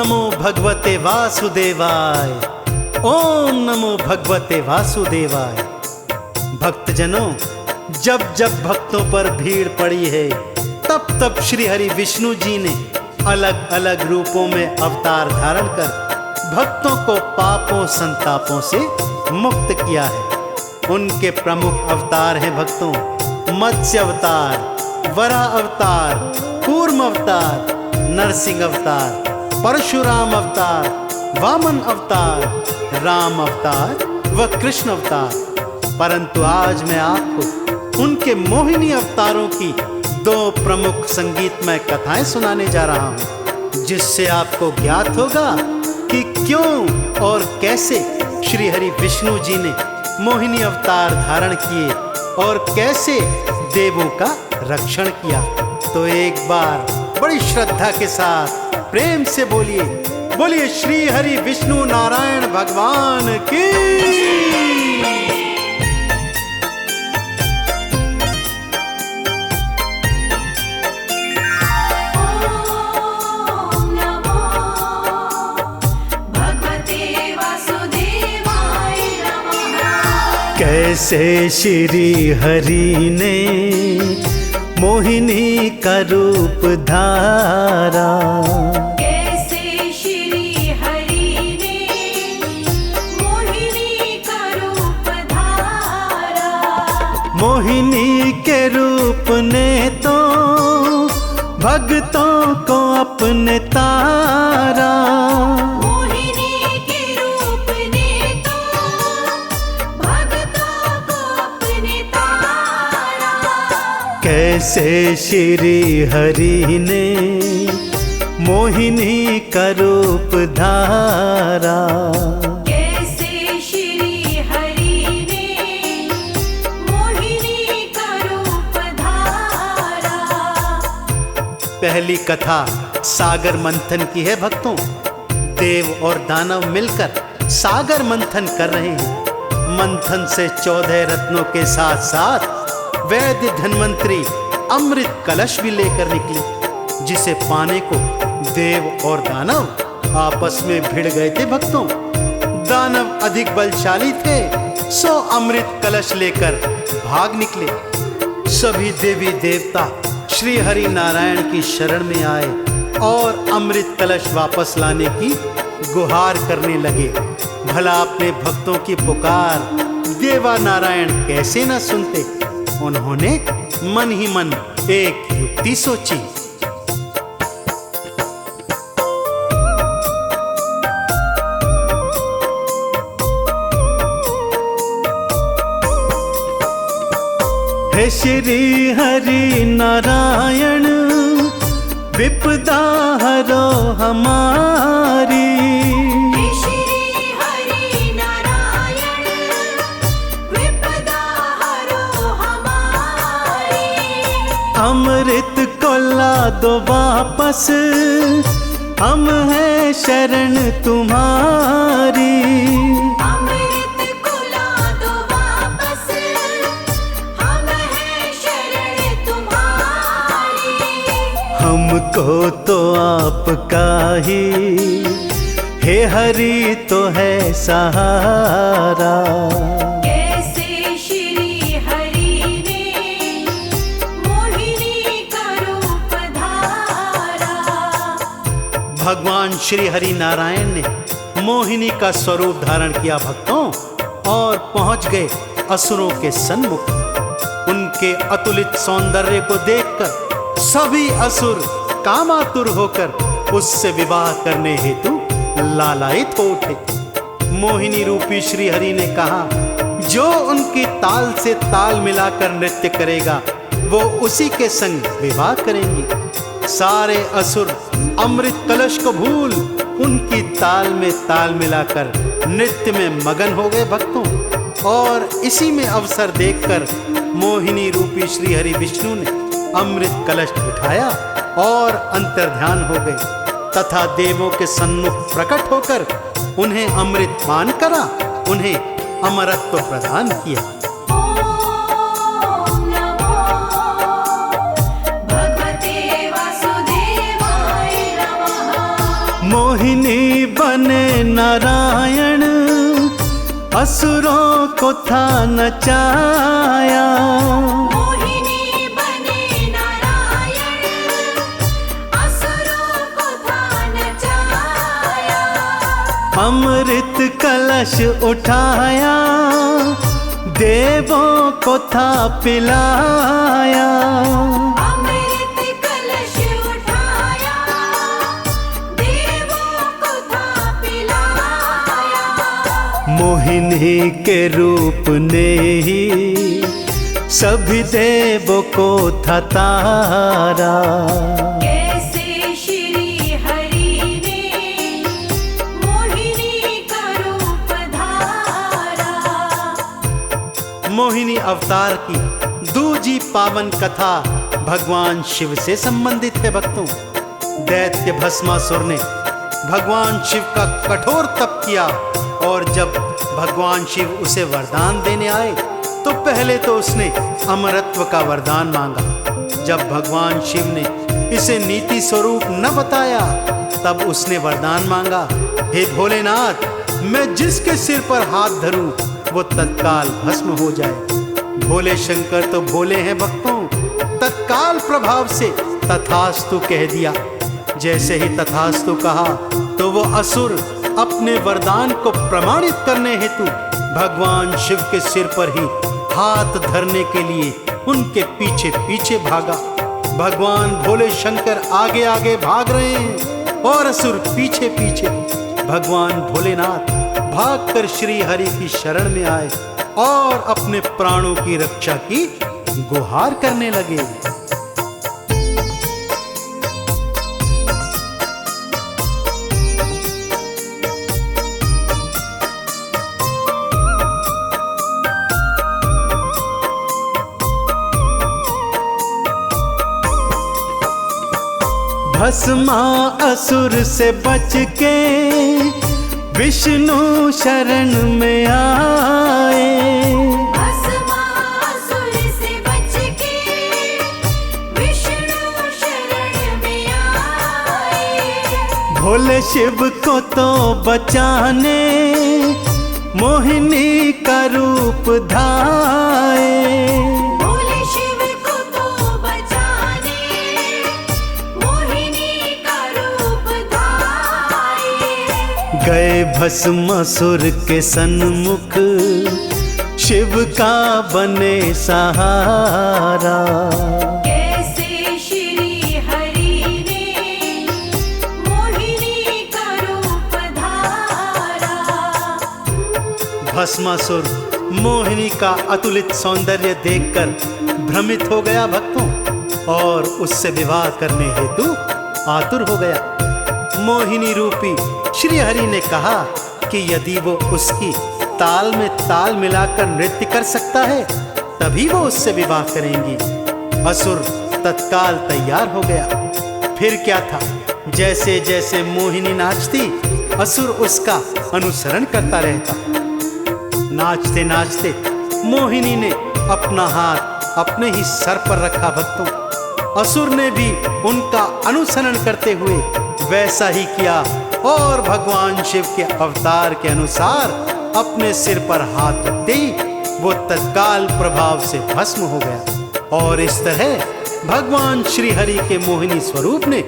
नमो भगवते वासुदेवाय। ओम नमो भगवते वासुदेवाय। भक्तजनों, जब जब भक्तों पर भीड़ पड़ी है, तब तब श्री हरि विष्णु जी ने अलग अलग रूपों में अवतार धारण कर भक्तों को पापों संतापों से मुक्त किया है। उनके प्रमुख अवतार हैं भक्तों, मत्स्य अवतार, वराह अवतार, कूर्म अवतार, नरसिंह अवतार, परशुराम अवतार, वामन अवतार, राम अवतार व कृष्ण अवतार। परंतु आज मैं आपको उनके मोहिनी अवतारों की 2 प्रमुख संगीतमय कथाएं सुनाने जा रहा हूं, जिससे आपको ज्ञात होगा कि क्यों और कैसे श्री हरि विष्णु जी ने मोहिनी अवतार धारण किए और कैसे देवों का रक्षण किया। तो एक बार बड़ी श्रद्धा के साथ प्रेम से बोलिए, बोलिए श्री हरि विष्णु नारायण भगवान की। कैसे श्री हरि ने मोहिनी का रूप धारा, कैसे श्री हरि ने मोहिनी का रूप धारा। मोहिनी के रूप ने तो भक्तों को अपने तारा। मोहिनी के रूप ने तो भक्तों को अपने तारा। कैसे श्री हरि ने मोहिनी का रूप धारा, कैसे श्री हरि ने मोहिनी का रूप धारा। पहली कथा सागर मंथन की है भक्तों। देव और दानव मिलकर सागर मंथन कर रहे हैं। मंथन से 14 रत्नों के साथ साथ वैद्य धन्वंतरी अमृत कलश भी लेकर निकली, जिसे पाने को देव और दानव आपस में भिड़ गए थे भक्तों। दानव अधिक बलशाली थे, सो अमृत कलश लेकर भाग निकले। सभी देवी देवता श्री हरि नारायण की शरण में आए और अमृत कलश वापस लाने की गुहार करने लगे। भला अपने भक्तों की पुकार देवा नारायण कैसे न सुनते। उन्होंने मन ही मन एक युक्ति सोची। हे श्री हरि नारायण, विपदा हरो हमारी। हे श्री हरि नारायण, विपदा हरो हमारी। अमृत को ला दो वापस, हम हैं शरण तुम्हारी। अमृत को ला दो वापस, हम हैं शरण तुम्हारी। हमको तो आपका ही हे हरि तो है सहारा। कैसे श्री हरि ने मोहिनी का रूप धारा। भगवान श्री हरि नारायण ने मोहिनी का स्वरूप धारण किया भक्तों, और पहुंच गए असुरों के सन्मुख। उनके अतुलित सौंदर्य को देखकर सभी असुर कामातुर होकर उससे विवाह करने हेतु लालायित हो उठे। मोहिनी रूपी श्री हरि ने कहा, जो उनकी ताल से ताल मिलाकर नृत्य करेगा वो उसी के संग विवाह करेंगे। सारे असुर अमृत कलश को भूल उनकी ताल में ताल मिलाकर नृत्य में मगन हो गए भक्तों। और इसी में अवसर देखकर मोहिनी रूपी श्री हरि विष्णु ने अमृत कलश उठाया और अंतर्ध्यान हो गए तथा देवों के सन्मुख प्रकट होकर उन्हें अमृत पान करा, उन्हें अमरत्व प्रदान किया। ओम नमो भगवते वासुदेवाय नमः। मोहिनी बने नारायण, असुरों को था नचाया। मोहिनी बने नारायण, असुरों को था नचाया। अमृत कलश उठाया, देवों को था पिलाया। अमृत कलश उठाया, देवों को था पिलाया। मोहिनी के रूप ने ही सभी देवों को था तारा। कैसे श्री हरि ने मोहिनी का रूप धारा। मोहिनी अवतार की दूजी पावन कथा भगवान शिव से संबंधित है भक्तों। दैत्य भस्मासुर ने भगवान शिव का कठोर तप किया और जब भगवान शिव उसे वरदान देने आए तो पहले तो उसने अमरत्व का वरदान मांगा। जब भगवान शिव ने इसे नीति स्वरूप न बताया तब उसने वरदान मांगा, हे भोलेनाथ, मैं जिसके सिर पर हाथ धरूं वो तत्काल भस्म हो जाए। भोले शंकर तो भोले हैं भक्तों, तत्काल प्रभाव से तथास्तु कह दिया। जैसे ही तथास्तु कहा तो वो असुर अपने वरदान को प्रमाणित करने हेतु भगवान शिव के सिर पर ही हाथ धरने के लिए उनके पीछे पीछे भागा। भगवान भोले शंकर आगे आगे भाग रहे हैं और असुर पीछे पीछे। भगवान भोलेनाथ भागकर श्री हरि की शरण में आए और अपने प्राणों की रक्षा की गुहार करने लगे। भस्मा असुर से बच के विष्णु शरण में आए। भस्मासुर से बच के विष्णु शरण में आए। भोले शिव को तो बचाने मोहिनी का रूप धाए। भोले शिव को तो बचाने मोहिनी का रूप धाए। गए भस्मासुर के सन्मुख शिव का बने सहारा। कैसे श्री हरि ने मोहिनी का रूप धारा। भस्मासुर मोहिनी का अतुलित सौंदर्य देखकर भ्रमित हो गया भक्तों और उससे विवाह करने हेतु आतुर हो गया। मोहिनी रूपी श्री हरि ने कहा कि यदि वो उसकी ताल में ताल मिलाकर नृत्य कर सकता है तभी वो उससे विवाह करेंगी। असुर तत्काल तैयार हो गया। फिर क्या था, जैसे जैसे मोहिनी नाचती असुर उसका अनुसरण करता रहता। नाचते नाचते मोहिनी ने अपना हाथ अपने ही सर पर रखा भक्तों। असुर ने भी उनका अनुसरण करते हुए वैसा ही किया और भगवान शिव के अवतार के अनुसार अपने सिर पर हाथ रखते ही वो तत्काल प्रभाव से भस्म हो गया। और इस तरह भगवान श्री हरि के मोहिनी स्वरूप ने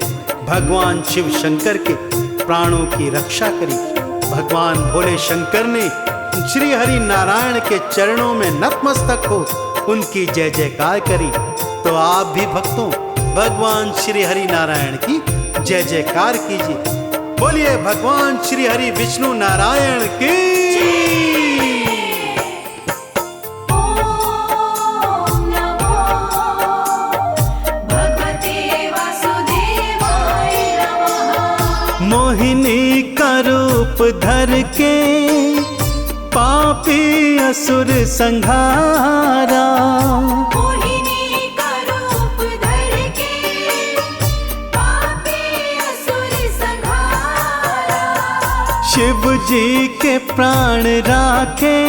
भगवान शिव शंकर के प्राणों की रक्षा करी। भगवान भोले शंकर ने श्री हरि नारायण के चरणों में नतमस्तक हो उनकी जय जयकार करी। तो आप भी भक्तों भगवान श्री हरि नारायण की जय जयकार कीजिए। बोलिए भगवान श्री हरि विष्णु नारायण की। ओम नमो भगवते वासुदेवाय नमः। मोहिनी का रूप धर के पापी असुर संहारा। मोहिनी का रूप धर के पापी असुर संहारा। शिव जी के प्राण राखे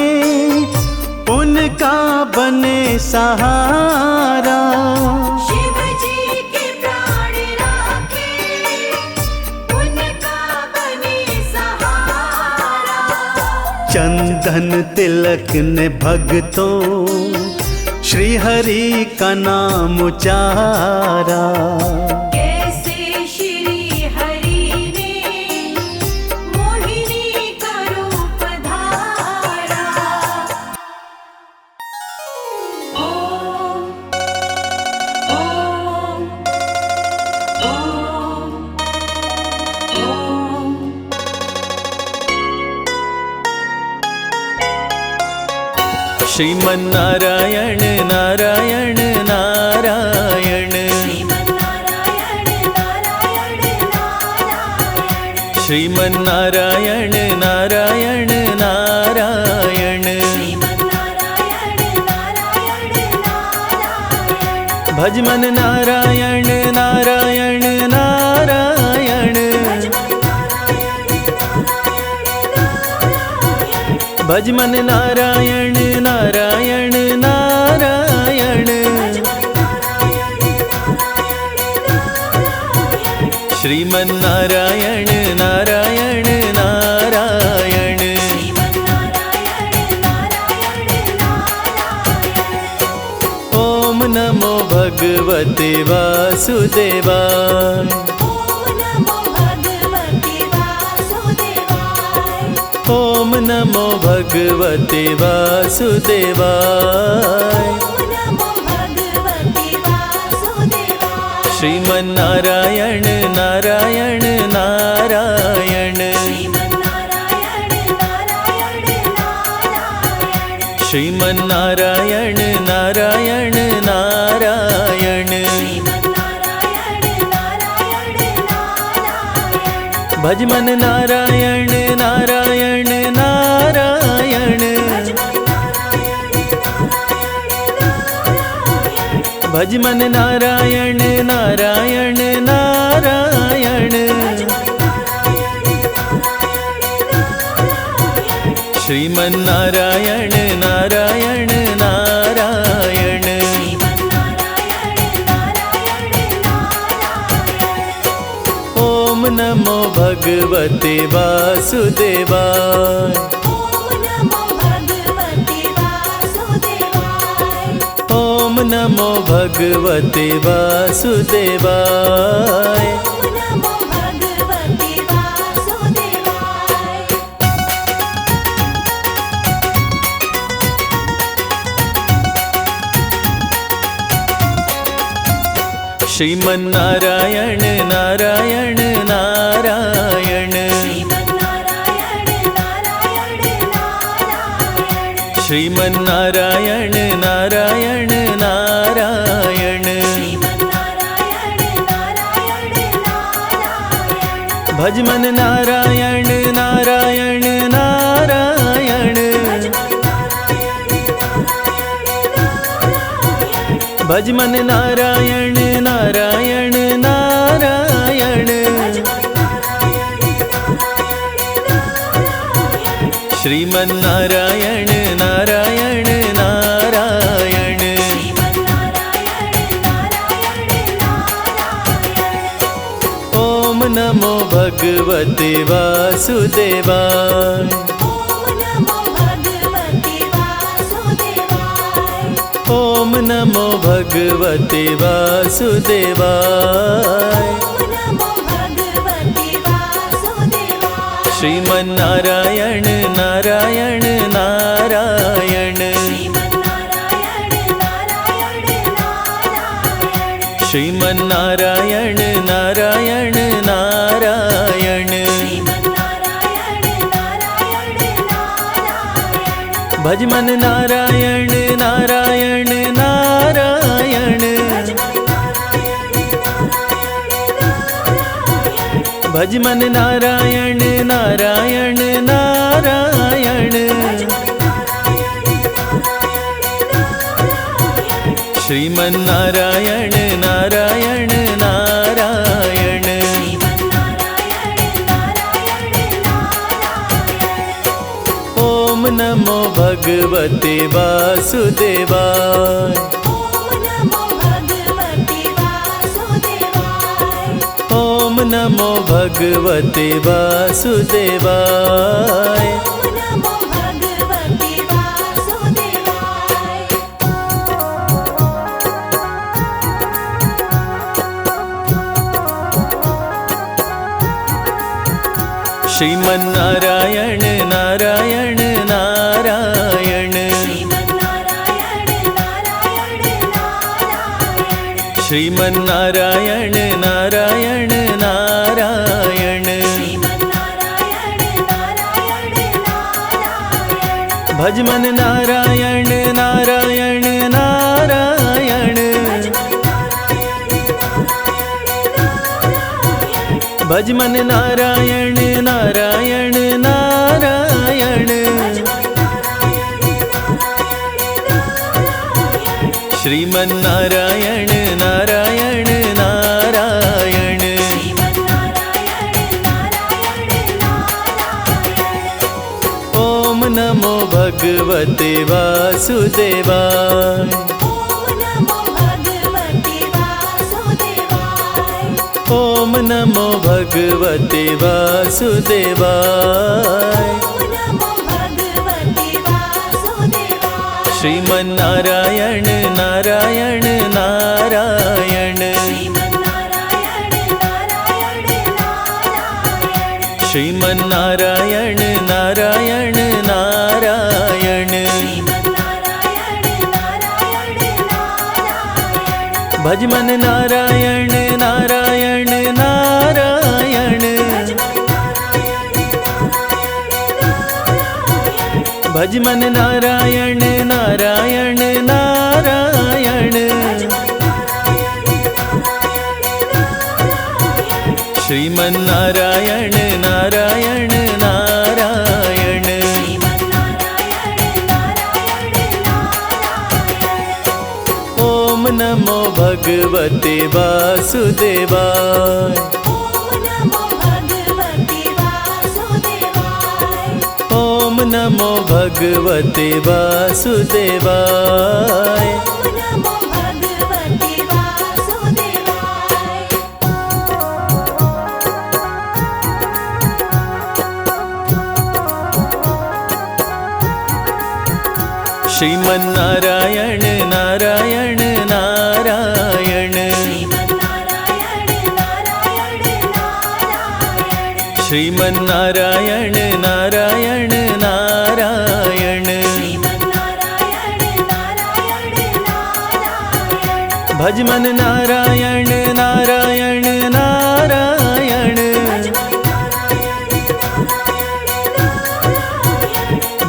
उनका बने सहारा। शिव जी के प्राण राखे उनका बने सहारा। चंदन तिलक ने भक्तों श्री हरि का नाम उचारा। कैसे श्री हरि ने मोहिनी का रूप धारा। ओम ओम ओम ओम। श्रीमन्नारायण नारायण नारायण श्रीमन्नारायण नारायण नारायण। श्रीमन्नारायण नारायण नारायण श्रीमन्नारायण नारायण नारायण। भजमन नारायण नारायण नारायण भजमन नारायण नारायण नारायण। श्रीमन्नारायण नारायण नारायण ओम नमो भगवते वासुदेवाय। ओम नमो भगवते वासुदेवाय। श्रीमन्नारायण नारायण नारायण श्रीमन्नारायण नारायण नारायण भजमन नारायण नारायण नारायण भजमन नारायण नारायण नारायण। श्रीमन्नारायण नारायण नारायण ओम नमो भगवते वासुदेवाय। ओम नमो भगवते वासुदेवाय। श्रीमन्नारायण नारायण नारायण श्रीमन्नारायण नारायण नारायण भजमन नारायण नारायण नारायण भजमन नारायण नारायण नारायण। श्रीमन्नारायण नारायण नारायण ओम नमो भगवते वासुदेवाय। ओम नमो भगवते वासुदेवाय। श्रीमन्नारायण नारायण नारायण श्रीमन्नारायण नारायण नारायण भजमन नारायण नारायण नारायण भजमन नारायण नारायण नारायण। श्रीमन्नारायण नारायण नारायण ओम नमो भगवते वासुदेवाय। ओम नमो भगवते वासुदेवाय। श्रीमन्नारायण नारायण नारायण श्रीमन्नारायण नारायण नारायण श्रीमन्नारायण नारायण नारायण भजमन नारायण नारायण नारायण भजमन नारायण नारायण नारायण श्रीमन्नारायण नारायण नारायण ओम नमो भगवते वासुदेवाय ओम नमो भगवते वासुदेवाय श्रीमन्नारायण नारायण नारायण श्रीमन्नारायण नारायण नारायण भजमन नारायण नारायण नारायण भजमन नारायण नारायण नारायण श्रीमन्नारायण नारायण नारायण ओम नमो भगवते वासुदेवाय ओम नमो भगवते वासुदेवाय श्रीमन्नारायण नारायण नारायण श्रीमन्नारायण नारायण नारायण भजमन नारायण नारायण नारायण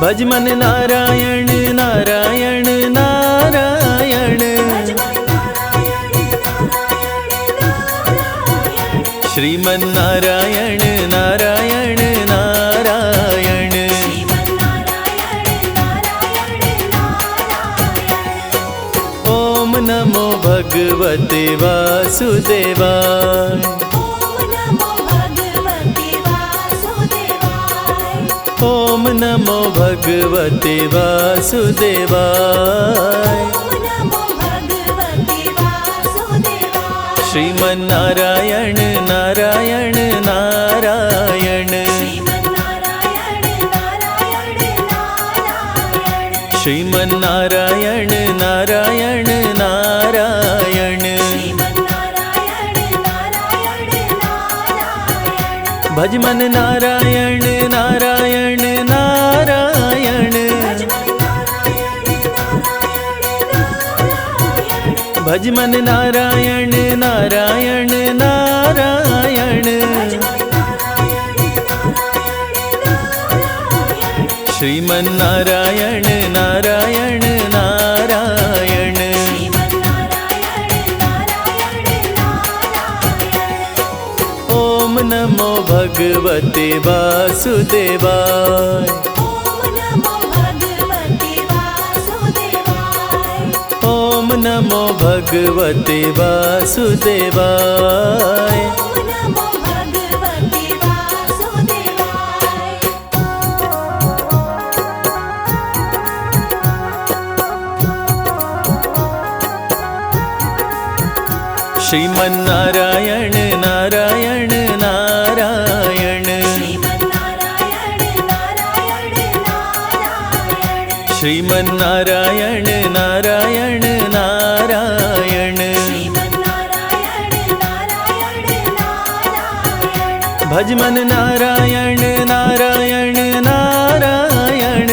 भजमन नारायण नारायण नारायण श्रीमन्नारायण नारायण नारायण ओम नमो भगवते वासुदेवाय ओम नमो भगवते वासुदेवाय श्रीमन्नारायण नारायण नारायण श्रीमन्नारायण नारायण नारायण भजमन नारायण नारायण नारायण भजमन नारायण नारायण नारायण श्रीमन्नारायण नारायण नारायण ओम नमो भगवते वासुदेवाय ओम नमो भगवते वासुदेवाय श्रीमन्नारायण नारायण नारायण श्रीमन्नारायण नारायण नारायण भज मन नारायण नारायण नारायण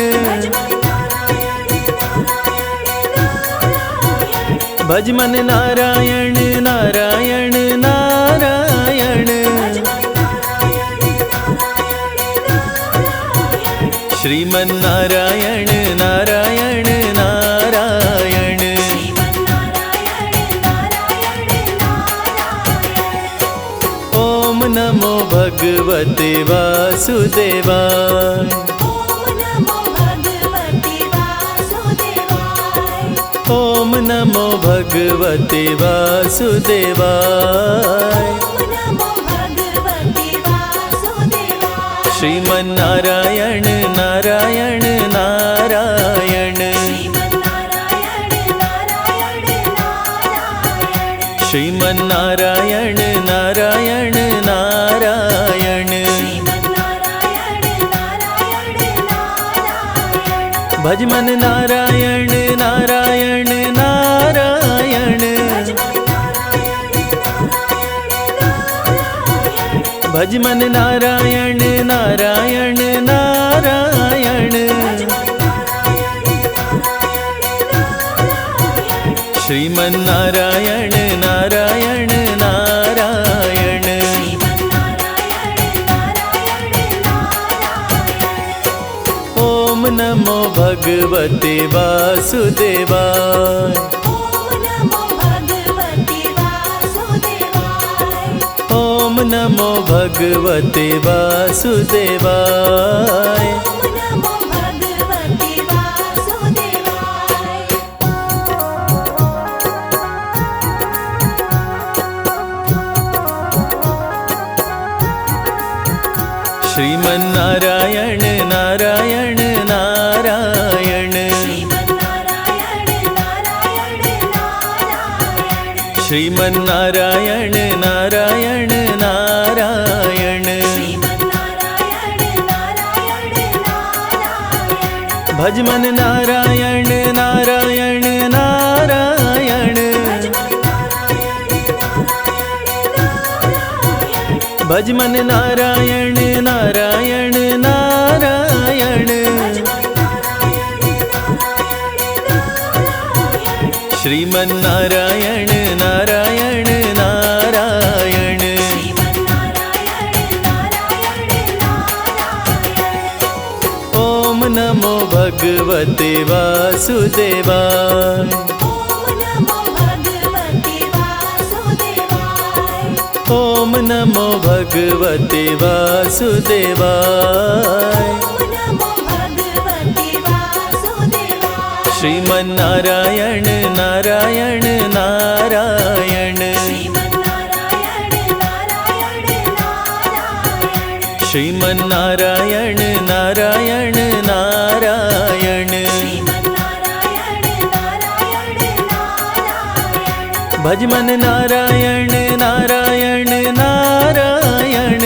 भज मन नारायण नारायण नारायण श्रीमन नारायण नारायण नारायण ओम नमो भगवते वासुदेवाय ओम नमो भगवते वासुदेवाय श्रीमन नारायण नारायण नारायण श्रीमन नारायण नारायण नारायण भज मन नारायण नारायण नारायण भज मन नारायण नारायण नारायण श्रीमन नारायण नारायण नारायण ओम नमो भगवते वासुदेवाय ओम नमो भगवते वासुदेवाय श्रीमन नारायण नारायण नारायण श्रीमन नारायण नारायण नारायण भज मन नारायण नारायण नारायण भज मन नारायण नारायण नारायण श्रीमन नारायण नारायण नारायण ओम नमो भगवते वासुदेवाय ओम नमो भगवते वासुदेवाय श्रीमन नारायण नारायण नारायण श्रीमन नारायण नारायण नारायण भज मन नारायण नारायण नारायण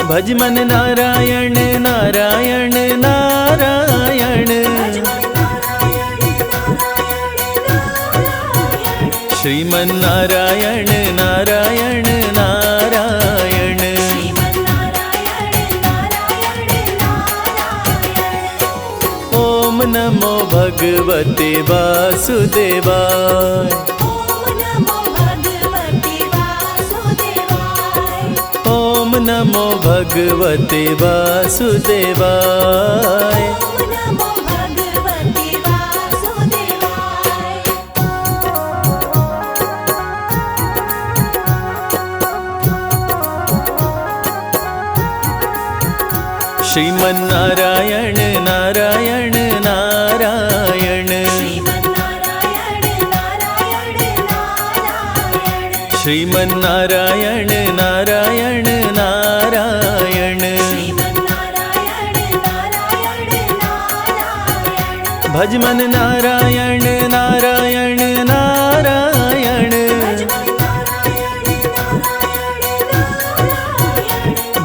भज मन नारायण नारायण नारायण श्रीमन नारायण नारायण नारायण ओम नमो भगवते वासुदेवाय ओम नमो भगवते वासुदेवाय श्रीमन नारायण नारायण नारायण श्रीमन नारायण नारायण नारायण भज मन नारायण नारायण नारायण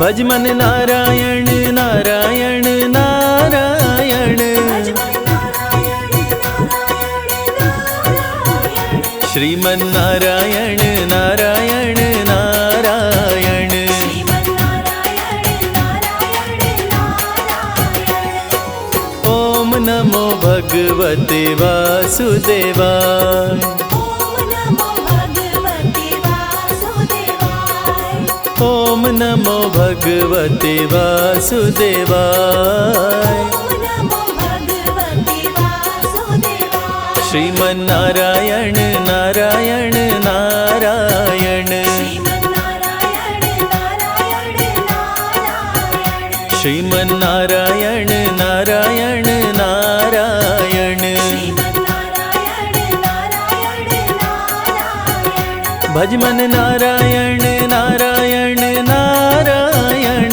भज मन नारायण नारायण नारायण श्रीमन्नारायण नारायण नारायण। ओम नमो भगवते वासुदेवाय। ओम नमो भगवते वासुदेवाय। श्रीमन्नारायण नारायण नारायण। श्रीमन्नारायण नारायण नारायण। भजमन नारायण नारायण नारायण।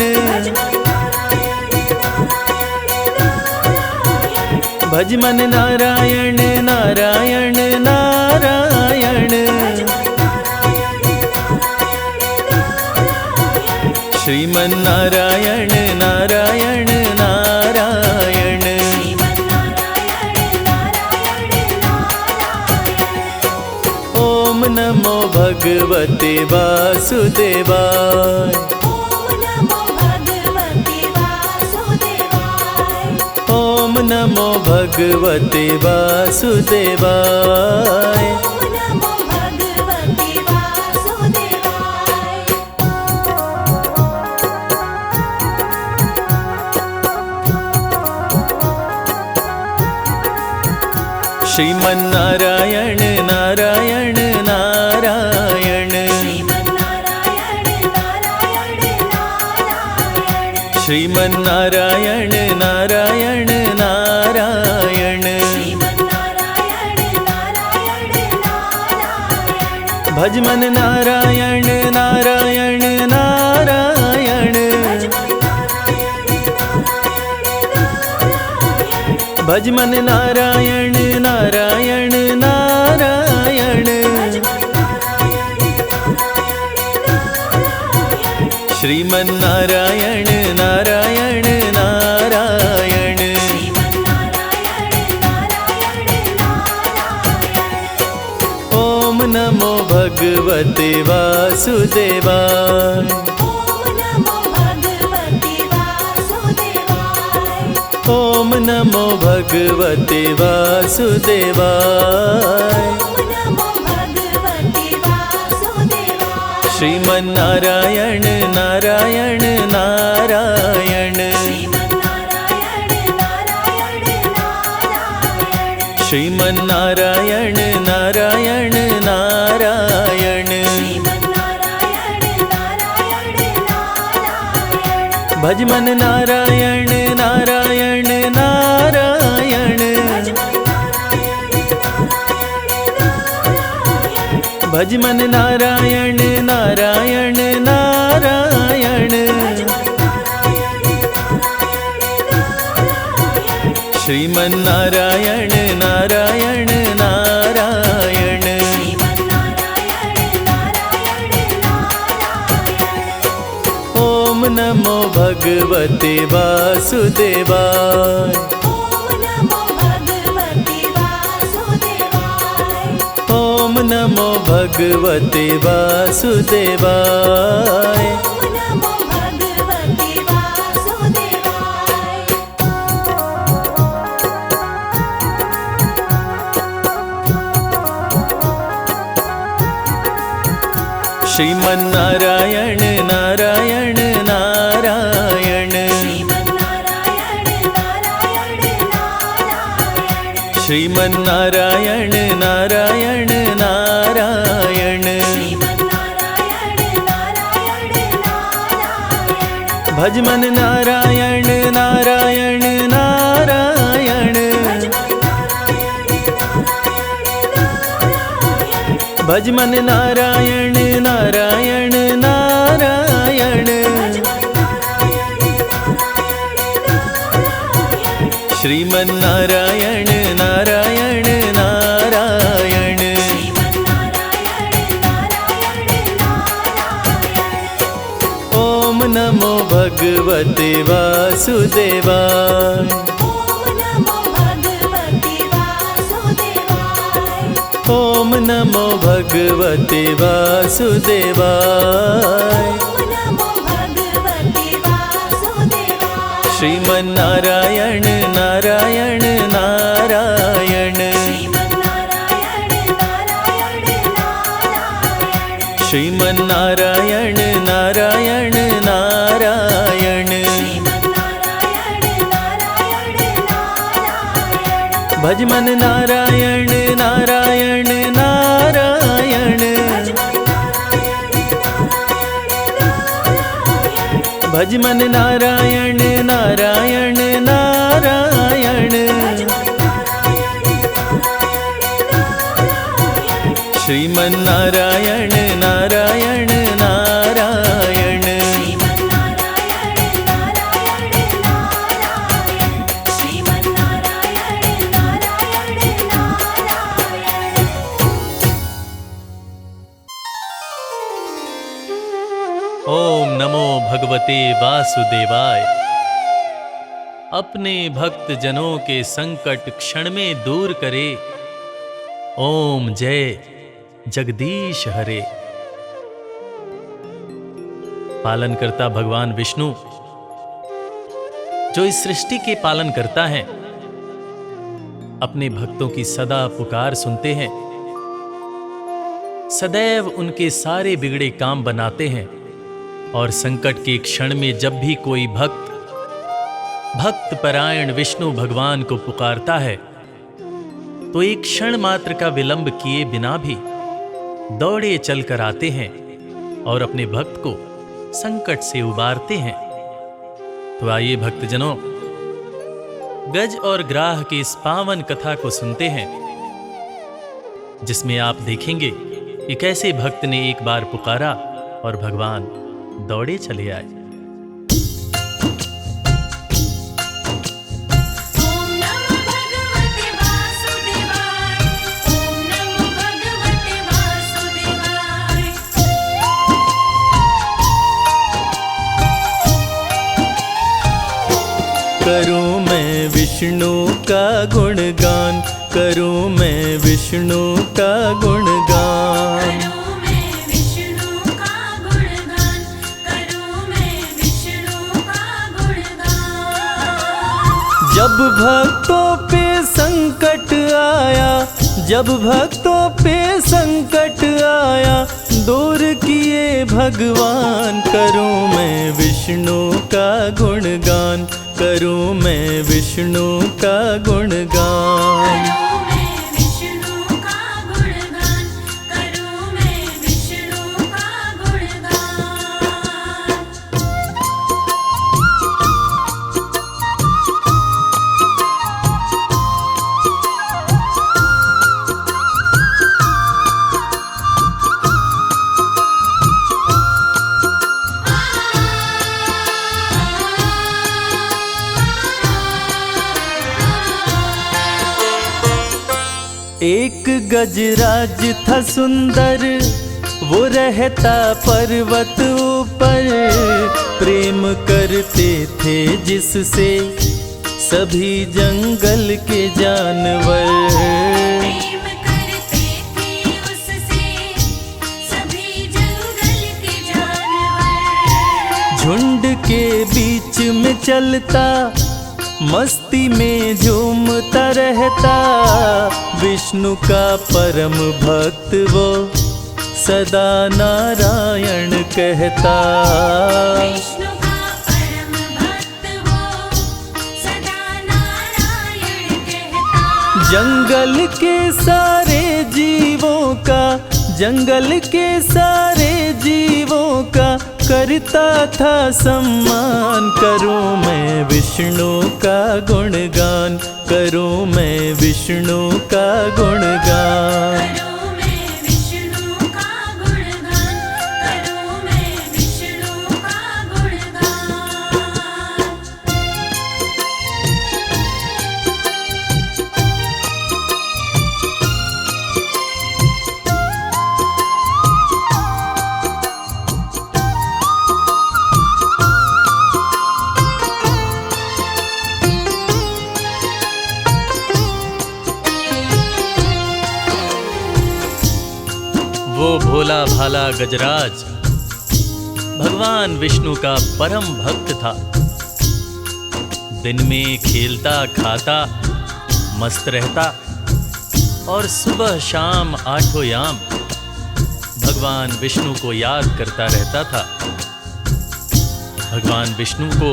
भजमन नारायण नारायण नारायण। श्रीमन्नारायण नारायण नारायण। ओम नमो भगवते वासुदेवाय। ओम नमो भगवते वासुदेवाय। श्रीमन्नारायण नारायण नारायण। श्रीमन्नारायण नारायण नारायण। भजमन नारायण नारायण नारायण। भजमन नारायण नारायण नारायण। श्रीमन्नारायण नारायण नारायण। ओम नमो भगवते वासुदेवाय। ओम नमो भगवते वासुदेवाय। श्रीमन्नारायण नारायण नारायण। श्रीमन्नारायण नारायण नारायण। भजमन नारायण नारायण नारायण। भजमन नारायण नारायण नारायण। श्रीमन्नारायण नारायण नारायण। ओम नमो भगवते वासुदेवाय। ओम नमो भगवते वासुदेवाय। श्रीमन्नारायण नारायण नारायण। श्रीमन्नारायण नारायण नारायण। भजमन नारायण नारायण नारायण। भजमन नारायण नारायण नारायण। श्रीमन्नारायण नारायण नारायण। ओम नमो भगवते वासुदेवाय। ओम नमो भगवते वासुदेवाय। ओम नमो भगवते वासुदेवाय। श्रीमन्नारायण नारायण नारायण, श्रीमन्नारायण नारायण नारायण। श्रीमन्नारायण नारायण नारायण। श्रीमन्नारायण नारायण नारायण। भजमन नारायण नारायण नारायण, भजमन नारायण नारायण नारायण। श्रीमन्नारायण नारायण नारायण। श्रीमन्नारायण नारायण नारायण। श्रीमन्नारायण नारायण नारायण। ओम नमो भगवते वासुदेवाय। अपने भक्त जनों के संकट क्षण में दूर करे। ओम जय जगदीश हरे। पालनकर्ता भगवान विष्णु जो इस सृष्टि के पालन करता है, अपने भक्तों की सदा पुकार सुनते हैं, सदैव उनके सारे बिगड़े काम बनाते हैं। और संकट के क्षण में जब भी कोई भक्त परायण विष्णु भगवान को पुकारता है, तो एक क्षण मात्र का विलंब किए बिना भी दौड़े चलकर आते हैं और अपने भक्त को संकट से उबारते हैं। तो आइए भक्तजनों, गज और ग्राह की इस पावन कथा को सुनते हैं, जिसमें आप देखेंगे कि कैसे भक्त ने एक बार पुकारा और भगवान दौड़े चले आए। ओम नमो भगवते वासुदेवाय। ओम नमो भगवते वासुदेवाय। करूं मैं विष्णु का गुणगान, करूं मैं विष्णु का गुणगान। करूं मैं विष्णु का गुणगान। करूं मैं विष्णु का गुणगान। जब भक्तों पे संकट आया, जब भक्तों पे संकट आया, दूर किए भगवान। करूं मैं विष्णु का गुणगान, करूं मैं विष्णु का गुणगान। करूं मैं विष्णु का गुणगान। करूं मैं विष्णु का गुणगान। एक गजराज था सुंदर, वो रहता पर्वत ऊपर। प्रेम करते थे जिससे सभी जंगल के जानवर। प्रेम करते थे उससे सभी जंगल के जानवर। झुंड के बीच में चलता, मस्ती में झूमता रहता। विष्णु का परम भक्त वो सदा नारायण कहता। विष्णु का परम भक्त वो सदा नारायण कहता। जंगल के सारे जीवों का, जंगल के सारे जीवों का करता था सम्मान। करूं मैं विष्णु का गुणगान, करूं मैं विष्णु का गुणगान। करूं मैं विष्णु का गुणगान। करूं मैं विष्णु का गुणगान। वो भोला भाला गजराज भगवान विष्णु का परम भक्त था। दिन में खेलता खाता मस्त रहता और सुबह शाम आठों याम भगवान विष्णु को याद करता रहता था। भगवान विष्णु को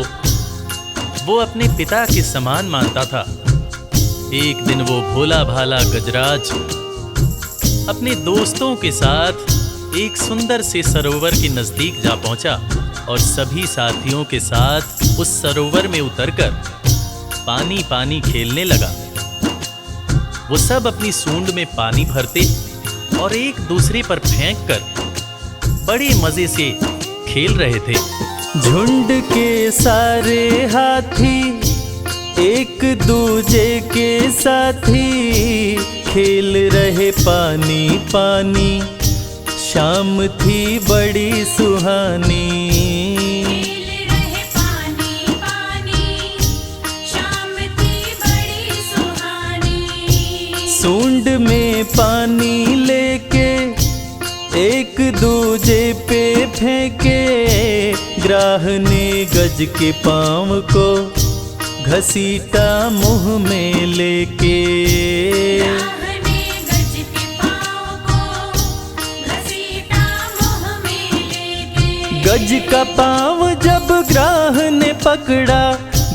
वो अपने पिता के समान मानता था। एक दिन वो भोला भाला गजराज अपने दोस्तों के साथ एक सुंदर से सरोवर के नजदीक जा पहुंचा और सभी साथियों के साथ उस सरोवर में उतरकर पानी पानी खेलने लगा। वो सब अपनी सूंड में पानी भरते और एक दूसरे पर फेंककर बड़े मजे से खेल रहे थे। झुंड के सारे हाथी एक दूजे के साथी खेल रहे पानी पानी, शाम थी बड़ी सुहानी। खेल रहे पानी पानी, शाम थी बड़ी सुहानी। सूंड में पानी लेके एक दूजे पे फेंके, ग्राह ने गज के पाँव को घसीटा मुंह में लेके। ग्राह ने गज के पाँव को घसीटा मुँह में लेके। गज का पाँव जब ग्राह ने पकड़ा,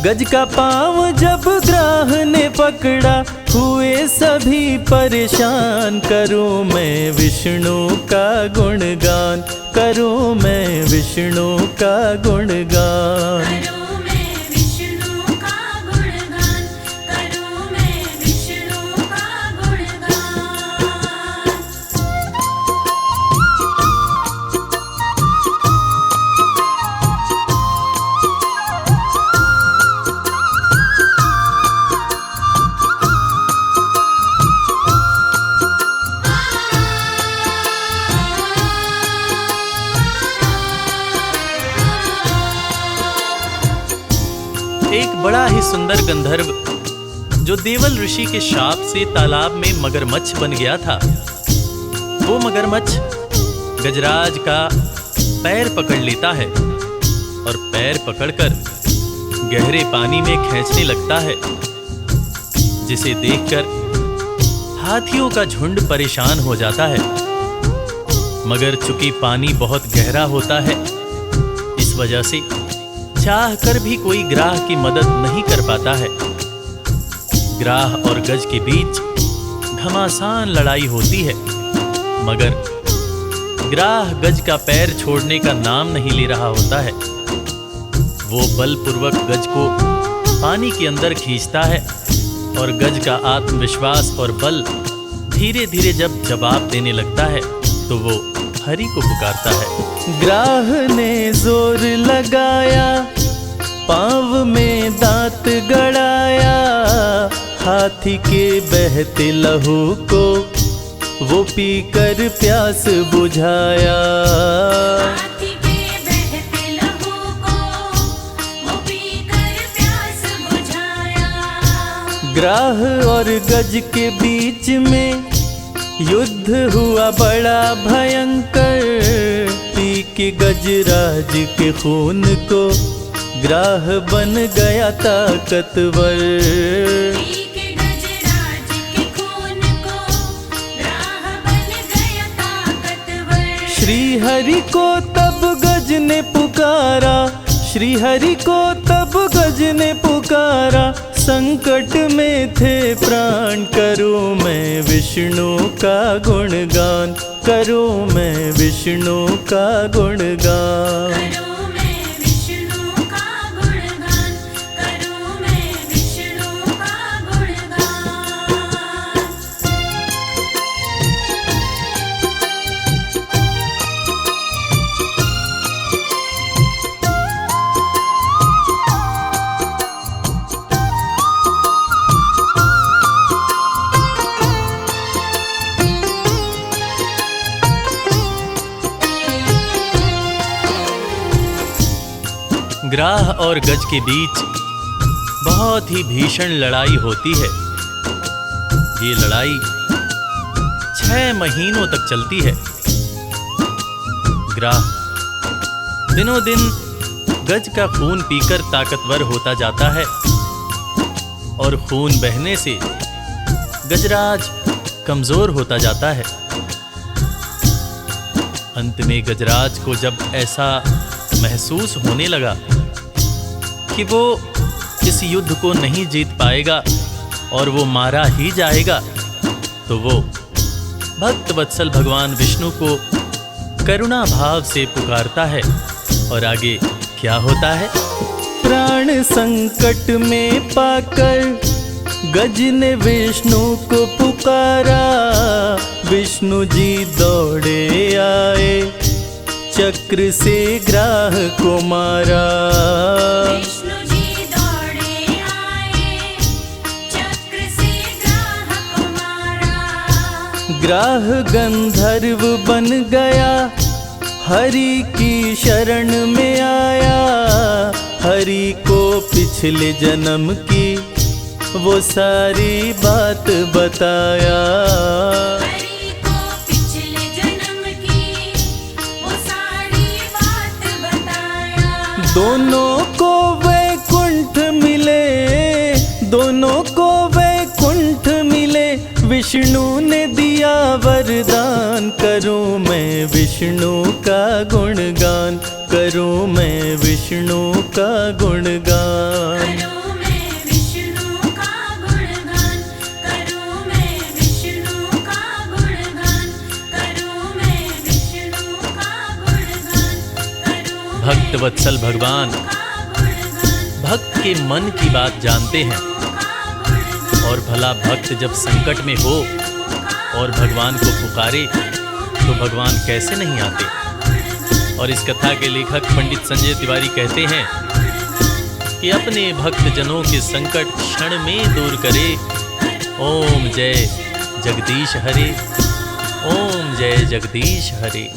गज का पाँव जब ग्राह ने पकड़ा, हुए सभी परेशान। करूं मैं विष्णु का गुणगान, करूं मैं विष्णु का गुणगान। करूं मैं विष्णु का गुणगान, करूं मैं विष्णु का गुणगान। एक बड़ा ही सुंदर गंधर्व जो देवल ऋषि के शाप से तालाब में मगरमच्छ बन गया था, वो मगरमच्छ गजराज का पैर पकड़ लेता है और पैर पकड़कर गहरे पानी में खींचने लगता है, जिसे देखकर हाथियों का झुंड परेशान हो जाता है। मगर चूंकि पानी बहुत गहरा होता है, इस वजह से चाह कर भी कोई ग्राह की मदद नहीं कर पाता है। ग्राह और गज के बीच घमासान लड़ाई होती है, मगर ग्राह गज का पैर छोड़ने का नाम नहीं ले रहा होता है। वो बलपूर्वक गज को पानी के अंदर खींचता है और गज का आत्मविश्वास और बल धीरे धीरे जब जवाब देने लगता है तो वो हरि को पुकारता है। ग्राह ने जोर लगाया, पाँव में दांत गड़ाया, हाथी के बहते लहू को वो पीकर प्यास बुझाया। हाथी के बहते लहू को वो पीकर प्यास बुझाया। ग्राह और गज के बीच में युद्ध हुआ बड़ा भयंकर, पी के गजराज के खून को ग्राह बन गया ताकतवर। पी के गजराज के खून को ग्राह बन गया ताकतवर। श्री हरि को तब गज ने पुकारा, श्री हरि को तब गज ने पुकारा, संकट में थे प्राण। करूं मैं विष्णु का गुणगान, करूं मैं विष्णु का गुणगान। करूं मैं विष्णु का गुणगान, करूं मैं विष्णु का गुणगान। ग्राह और गज के बीच बहुत ही भीषण लड़ाई होती है। ये लड़ाई 6 महीनों तक चलती है। ग्राह दिनों दिन गज का खून पीकर ताकतवर होता जाता है और खून बहने से गजराज कमजोर होता जाता है। अंत में गजराज को जब ऐसा महसूस होने लगा कि वो इस युद्ध को नहीं जीत पाएगा और वो मारा ही जाएगा, तो वो भक्त वत्सल भगवान विष्णु को करुणा भाव से पुकारता है। और आगे क्या होता है? प्राण संकट में पाकर गज ने विष्णु को पुकारा, विष्णु जी दौड़े आए, चक्र से ग्राह को मारा। विष्णु जी दौड़े आए, चक्र से ग्राह को मारा। ग्राह गंधर्व बन गया, हरि की शरण में आया, हरि को पिछले जन्म की वो सारी बात बताया। हरि को पिछले जन्म की वो सारी बात बताया। दोनों को वैकुंठ मिले, दोनों को वैकुंठ मिले, विष्णु ने दिया वरदान, करूं मैं विष्णु का गुणगान, करूं मैं विष्णु का गुणगान। करूं मैं विष्णु का गुणगान, करूं मैं विष्णु का गुणगान, करूं मैं विष्णु का गुणगान, करूं भक्त वत्सल भगवान का गुणगान, भक्त के मन की बात जानते हैं और भला भक्त जब संकट में हो और भगवान को पुकारे तो भगवान कैसे नहीं आते। और इस कथा के लेखक पंडित संजय तिवारी कहते हैं कि अपने भक्त जनों के संकट क्षण में दूर करे। ओम जय जगदीश हरे, ओम जय जगदीश हरे।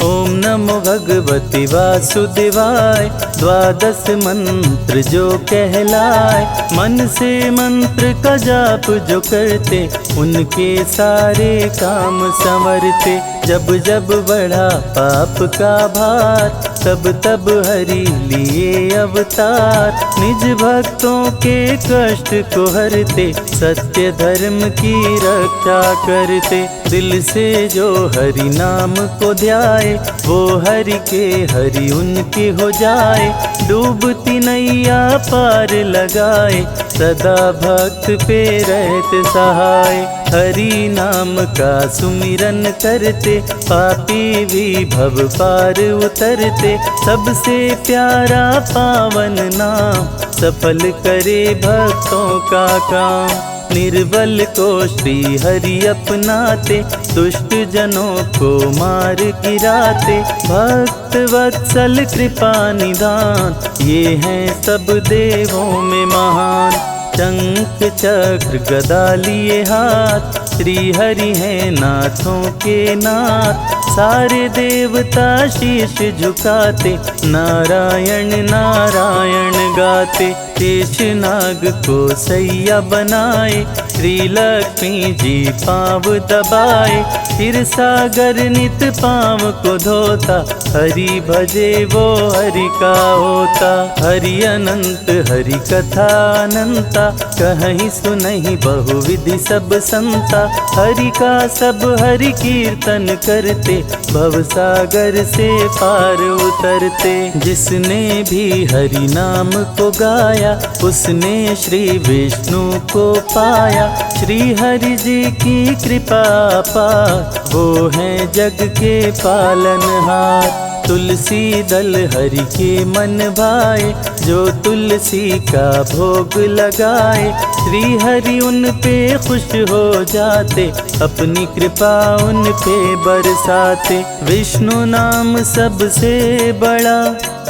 ओम नमो भगवती वासुदेवाय, द्वादश मंत्र जो कहलाए, मन से मंत्र का जाप जो करते, उनके सारे काम संवरते। जब जब बढ़ा पाप का भार, तब तब हरि लिए अवतार, निज भक्तों के कष्ट को हरते, सत्य धर्म की रक्षा करते। दिल से जो हरि नाम को ध्याए, वो हरि के हरि उनके हो जाए। डूबती नैया पार लगाए, सदा भक्त पे रहते सहाय। हरि नाम का सुमिरन करते, पापी भी भव पार उतरते। सबसे प्यारा पावन नाम, सफल करे भक्तों का काम। निर्बल को श्री हरि अपनाते, दुष्ट जनों को मार गिराते। भक्त वत्सल कृपा निदान, ये हैं सब देवों में महान। शंख चक्र गदा लिए हाथ, श्री हरि हैं नाथों के नाथ। सारे देवता शीश झुकाते, नारायण नारायण गाते। शेष नाग को सैया बनाए, श्री लक्ष्मी जी पाँव दबाए। फिर सागर नित पाँव को धोता, हरि भजे वो हरि का होता। हरि अनंत हरि कथा अनंता, कहीं सुनहि बहुविधि सब संता। हरि का सब हरि कीर्तन करते, भव सागर से पार उतरते। जिसने भी हरि नाम को गाया, उसने श्री विष्णु को पाया। श्री हरि जी की कृपा पार, वो हैं जग के पालनहार। तुलसी दल हरि के मन भाए, जो तुलसी का भोग लगाए। श्री हरि उन पे खुश हो जाते, अपनी कृपा उन पे बरसाते। विष्णु नाम सबसे बड़ा,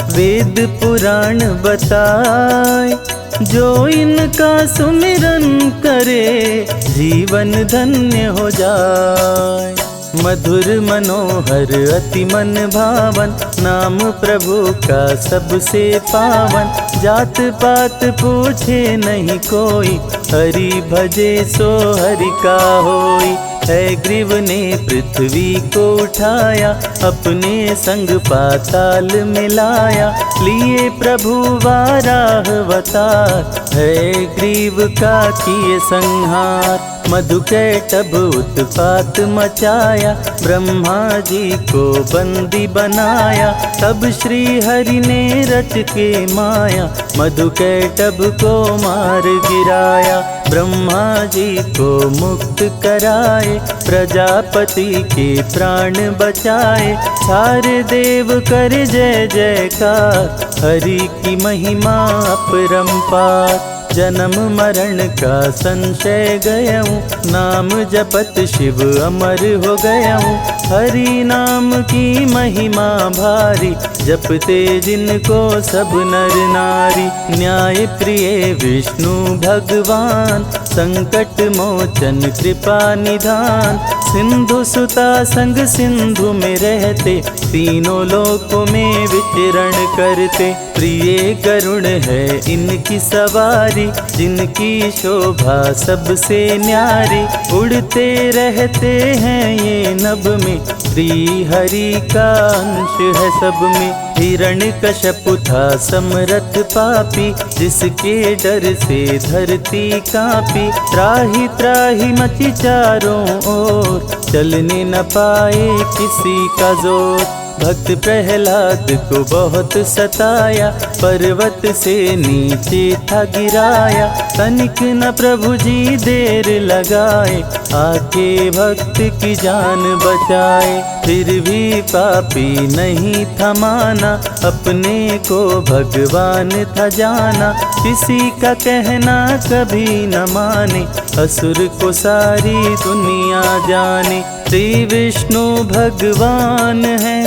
वेद पुराण बताए। जो इनका सुमिरन करे, जीवन धन्य हो जाए। मधुर मनोहर अति मन भावन, नाम प्रभु का सबसे पावन। जात पात पूछे नहीं कोई, हरि भजे सो हरि का होई। है ग्रीव ने पृथ्वी को उठाया, अपने संग पाताल मिलाया। लिए प्रभु वाराह अवतार, है ग्रीव का किए संहार। मधुकैटभ उत्पात मचाया, ब्रह्मा जी को बंदी बनाया। तब श्री हरि ने रच के माया, मधुकैटभ को मार गिराया। ब्रह्मा जी को मुक्त कराए, प्रजापति के प्राण बचाए। सारे देव कर जय जयकार, हरि की महिमा अपरंपार। जन्म मरण का संशय गयऊँ, नाम जपत शिव अमर हो गयऊँ। हरि नाम की महिमा भारी, जपते जिनको सब नर नारी। न्याय प्रिय विष्णु भगवान, संकट मोचन कृपा निधान। सिंधु सुता संग सिंधु में रहते, तीनों लोकों में विचरण करते। प्रिय करुण है इनकी सवारी, जिनकी शोभा सबसे न्यारी। उड़ते रहते हैं ये नभ में, श्री हरि का अंश है सब में। हिरण्यकश्यप था समरथ पापी, जिसके डर से धरती कांपी। त्राहि त्राहि मची चारों ओर, चलने न पाए किसी का जोर। भक्त प्रहलाद को बहुत सताया, पर्वत से नीचे था गिराया। तनिक न प्रभु जी देर लगाए, आके भक्त की जान बचाए। फिर भी पापी नहीं था माना, अपने को भगवान था जाना। किसी का कहना कभी न माने, असुर को सारी दुनिया जाने। श्री विष्णु भगवान है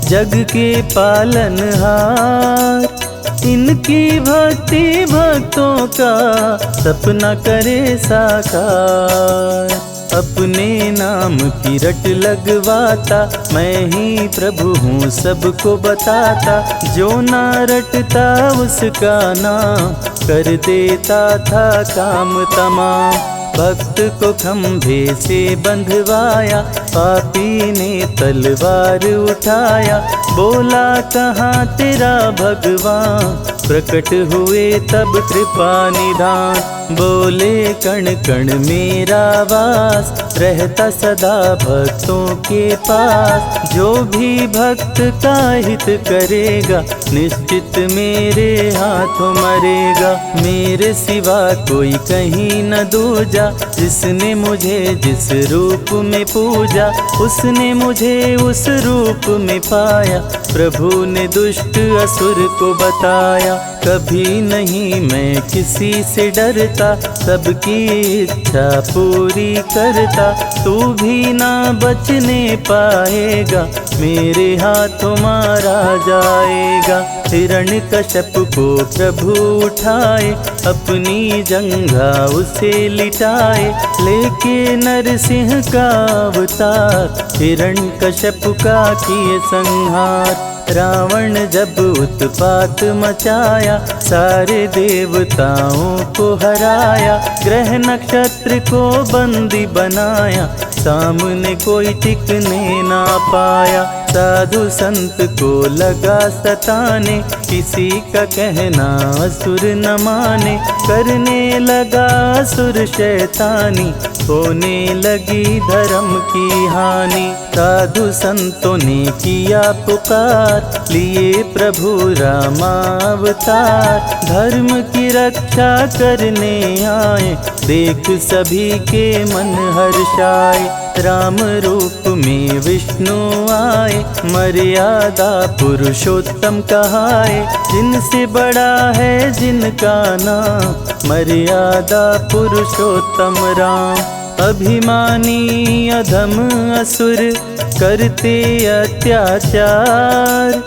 जग के पालनहार, इनकी भक्ति भक्तों का सपना करे साकार। अपने नाम की रट लगवाता, मैं ही प्रभु हूँ सबको बताता। जो ना रटता उसका नाम, कर देता था काम तमाम। भक्त को खंभे से बंधवाया, पापी ने तलवार उठाया। बोला कहाँ तेरा भगवान, प्रकट हुए तब कृपा निधान। बोले कण कण मेरा वास, रहता सदा भक्तों के पास। जो भी भक्त का हित करेगा, निश्चित मेरे हाथों मरेगा। मेरे सिवा कोई कहीं न दूजा, जिसने मुझे जिस रूप में पूजा, उसने मुझे उस रूप में पाया। प्रभु ने दुष्ट असुर को बताया, कभी नहीं मैं किसी से डरता, सबकी इच्छा पूरी करता। तू भी ना बचने पाएगा, मेरे हाथों मारा जाएगा। हिरण्यकश्यप को प्रभु उठाए, अपनी जंघा उसे लिटाए। लेके नरसिंह का अवतार, हिरण्यकश्यप का किए संहार। रावण जब उत्पात मचाया, सारे देवताओं को हराया। ग्रह नक्षत्र को बंदी बनाया, सामने कोई टिकने ना पाया। साधु संत को लगा सताने, किसी का कहना असुर न माने। करने लगा असुर शैतानी, होने लगी धर्म की हानि। साधु संतों ने किया पुकार, लिए प्रभु रामावतार। धर्म की रक्षा करने आए, देख सभी के मन हर्षाए। राम रूप में विष्णु आए, मर्यादा पुरुषोत्तम कहाए। जिनसे बड़ा है जिनका नाम, मर्यादा पुरुषोत्तम राम। अभिमानी अधम असुर करते अत्याचार,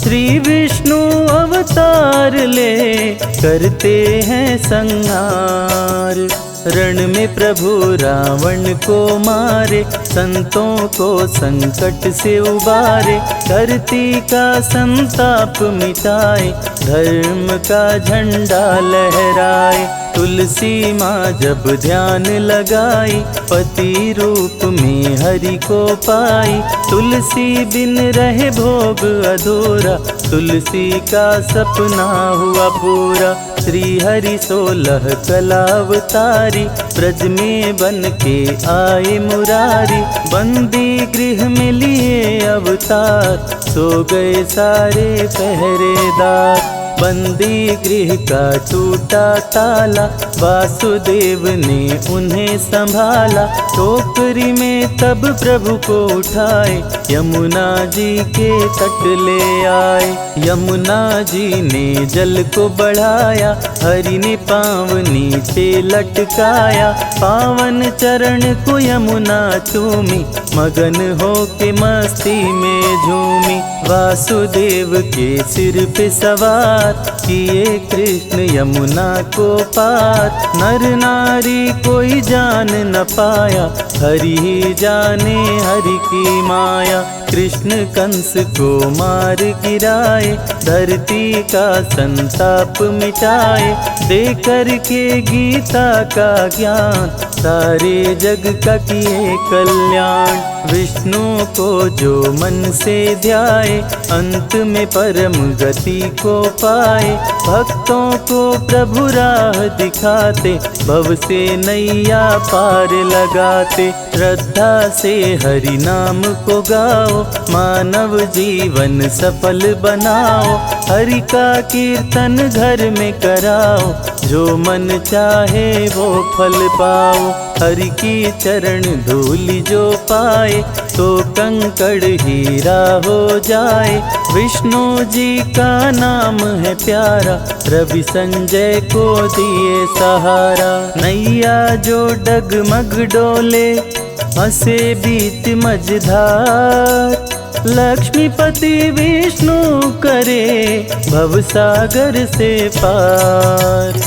श्री विष्णु अवतार ले करते हैं संहार। रण में प्रभु रावण को मारे, संतों को संकट से उबारे, धरती का संताप मिटाए, धर्म का झंडा लहराए। तुलसी माँ जब ध्यान लगाई, पति रूप में हरि को पाई। तुलसी बिन रहे भोग अधूरा, तुलसी का सपना हुआ पूरा। श्री हरि 16 कलावतारी, ब्रज में बन के आए मुरारी। बंदी गृह में लिए अवतार, सो गए सारे पहरेदार। बंदी गृह का टूटा ताला, वासुदेव ने उन्हें संभाला। टोकरी में तब प्रभु को उठाए, यमुना जी के तट ले आए। यमुना जी ने जल को बढ़ाया, हरि ने पाँव नीचे लटकाया। पावन चरण को यमुना चूमी, मगन हो के मस्ती में झूमी। वासुदेव के सिर पे सवार, किए कृष्ण यमुना को पार। नर नारी कोई जान न पाया, हरि ही जाने हरि की माया। कृष्ण कंस को मार गिराए, धरती का संताप मिटाए। दे करके गीता का ज्ञान, सारे जग का किए कल्याण। विष्णु को जो मन से ध्याए, अंत में परम गति को पाए। भक्तों को प्रभु राह दिखाते, भव से नैया पार लगाते। श्रद्धा से हरि नाम को गाओ, मानव जीवन सफल बनाओ। हरि का कीर्तन घर में कराओ, जो मन चाहे वो फल पाओ। हरि की चरण धूलि जो पाए, तो कंकड़ हीरा हो जाए। विष्णु जी का नाम है प्यारा, रवि संजय को दिए सहारा। नैया जो डगमग डोले, हंसे बीच मझधार। लक्ष्मीपति विष्णु करे, भवसागर से पार।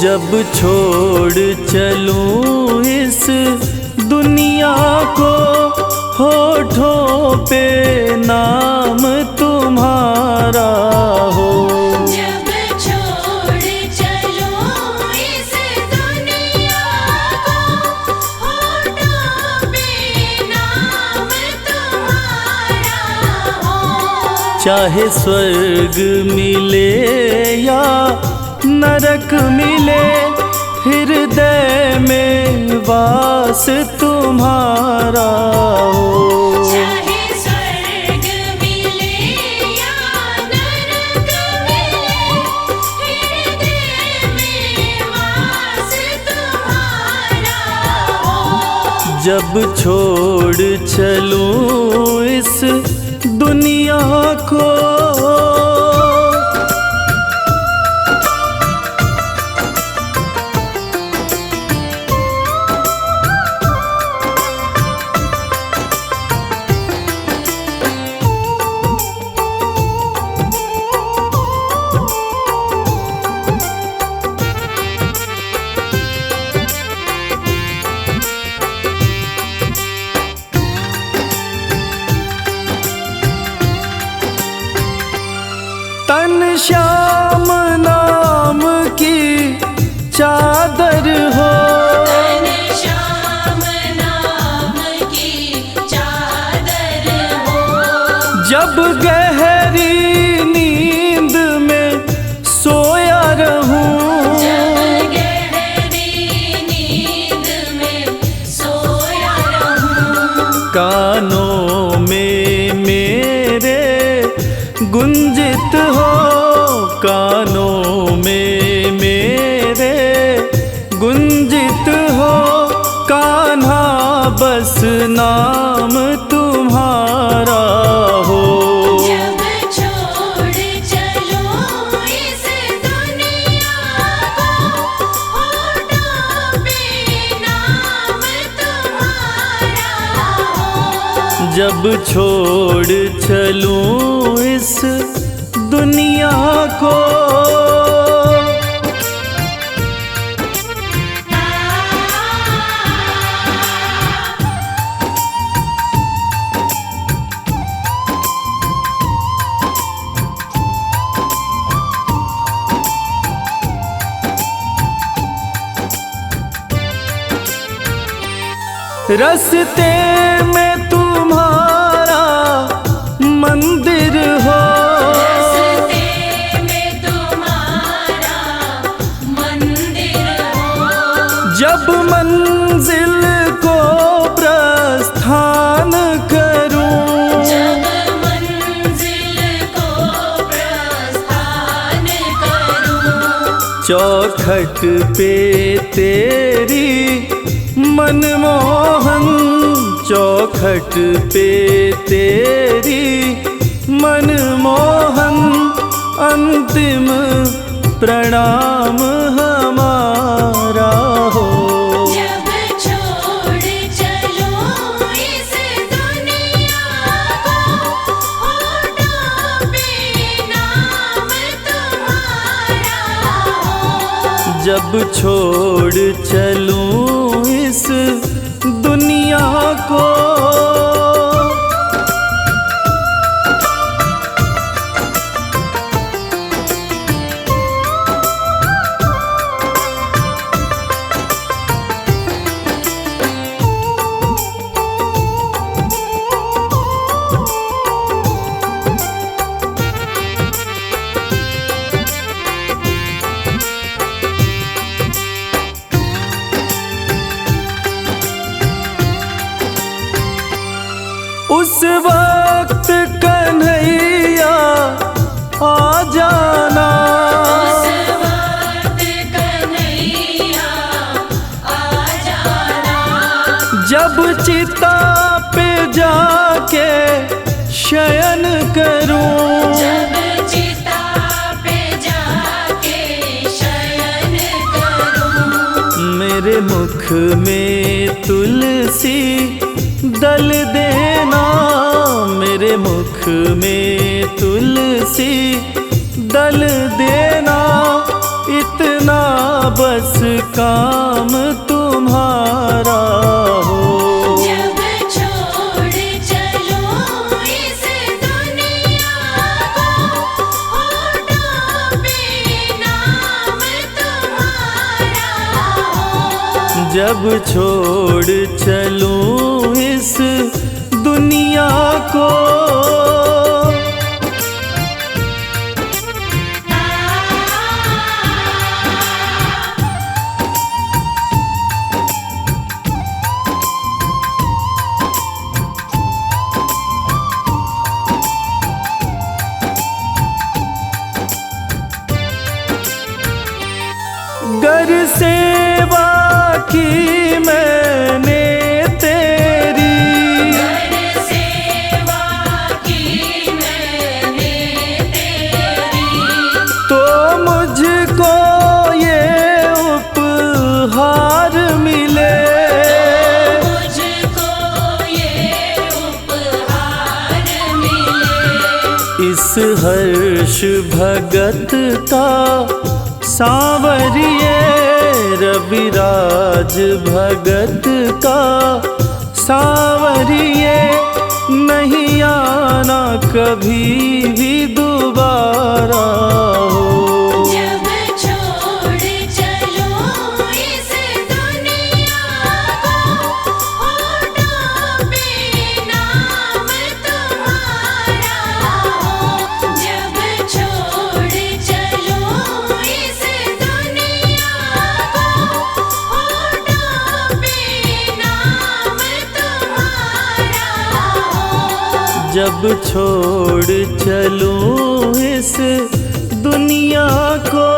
जब छोड़ चलूं इस दुनिया को, होठों पे नाम तुम्हारा हो। जब छोड़ चलो इस दुनिया को, होठों पे नाम तुम्हारा हो। चाहे स्वर्ग मिले या नरक मिले, हृदय में वास तुम्हारा हो। चाहे स्वर्ग मिले या नरक मिले, हृदय में वास तुम्हारा हो। जब छोड़ चलूं इस दुनिया को, तन श्याम नाम की चादर हो। तन श्याम नाम की चादर हो। जब गहरी नींद में सोया गुंजित हो कानों में मेरे, गुंजित हो कान्हा बस नाम तुम्हारा हो। जब छोड़ चलो इस दुनिया को, होठों पे नाम तुम्हारा हो। जब छोड़ चलूं इस दुनिया को, रस्ते में तुम्हारा मंदिर हो, रस्ते में तुम्हारा मंदिर हो। जब मंजिल को प्रस्थान करूं, जब मंजिल को प्रस्थान करूं, चौखट पे तेरी मनमोहन, चौखट पे तेरी मनमोहन, अंतिम प्रणाम हमारा हो। जब छोड़ चलो इस दुनिया को, होठों पे नाम तुम्हारा हो। जब छोड़ चलूं इस दुनिया को, उस वक्त कन्हैया आ जाना, उस वक्त कन्हैया आ जाना। जब चिता पे जाके शयन करूं, जब चिता पे जाके शयन करूं, मेरे मुख में तुलसी दल देना, मेरे मुख में तुलसी दल देना, इतना बस काम तुम्हारा हो। जब छोड़ चलो इस दुनिया को, होठों पे नाम तुम्हारा हो। जब छोड़ चलूं इस दुनिया को, गर सेवा की मैंने तेरी, गर सेवा की मैंने तेरी, तो मुझको ये उपहार मिले, मुझको ये उपहार मिले। इस हर्ष भगत का सांवरिए, रविराज भगत का सांवरिए, नहीं आना कभी भी दोबारा हो। जब छोड़ चलो इस दुनिया को, होठों पे नाम तुम्हारा हो। जब छोड़ चलो इस दुनिया को, होठों पे नाम तुम्हारा हो। जब सब छोड़ चलूं इस दुनिया को।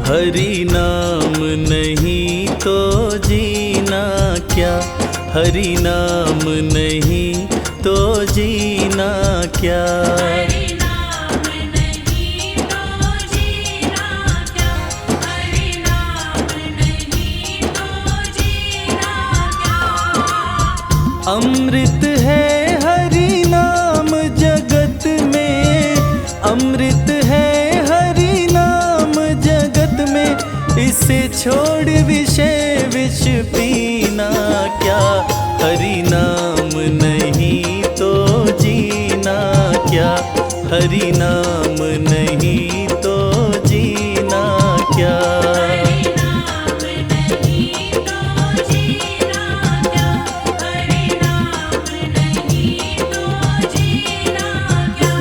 हरि नाम नहीं तो जीना क्या, हरि नाम नहीं तो जीना क्या। हरि नाम नहीं तो जीना क्या, हरि नाम नहीं तो जीना क्या। अमृत है हरि नाम जगत में, अमृत है हरि नाम जगत में। इसे छोड़ विषय विष पीना क्या, हरि नाम नहीं तो जीना क्या, हरि नाम नहीं तो जीना क्या। हरि नाम नहीं तो जीना क्या, हरि नाम नहीं तो जीना क्या।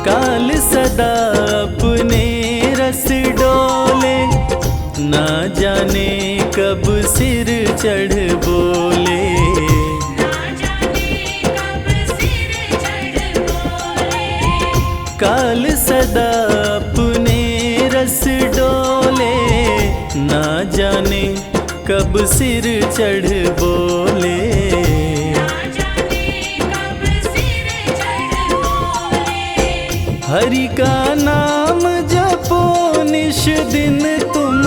काल सदा अपने रस डोले, ना जाने कब सिर चढ़ बोले। ना जाने कब सिर चढ़ बोले। काल सदा अपने रस डोले, ना जाने कब सिर चढ़ बोले। ना जाने कब सिर चढ़ बोले। हरि का नाम जपो निश दिन तुम,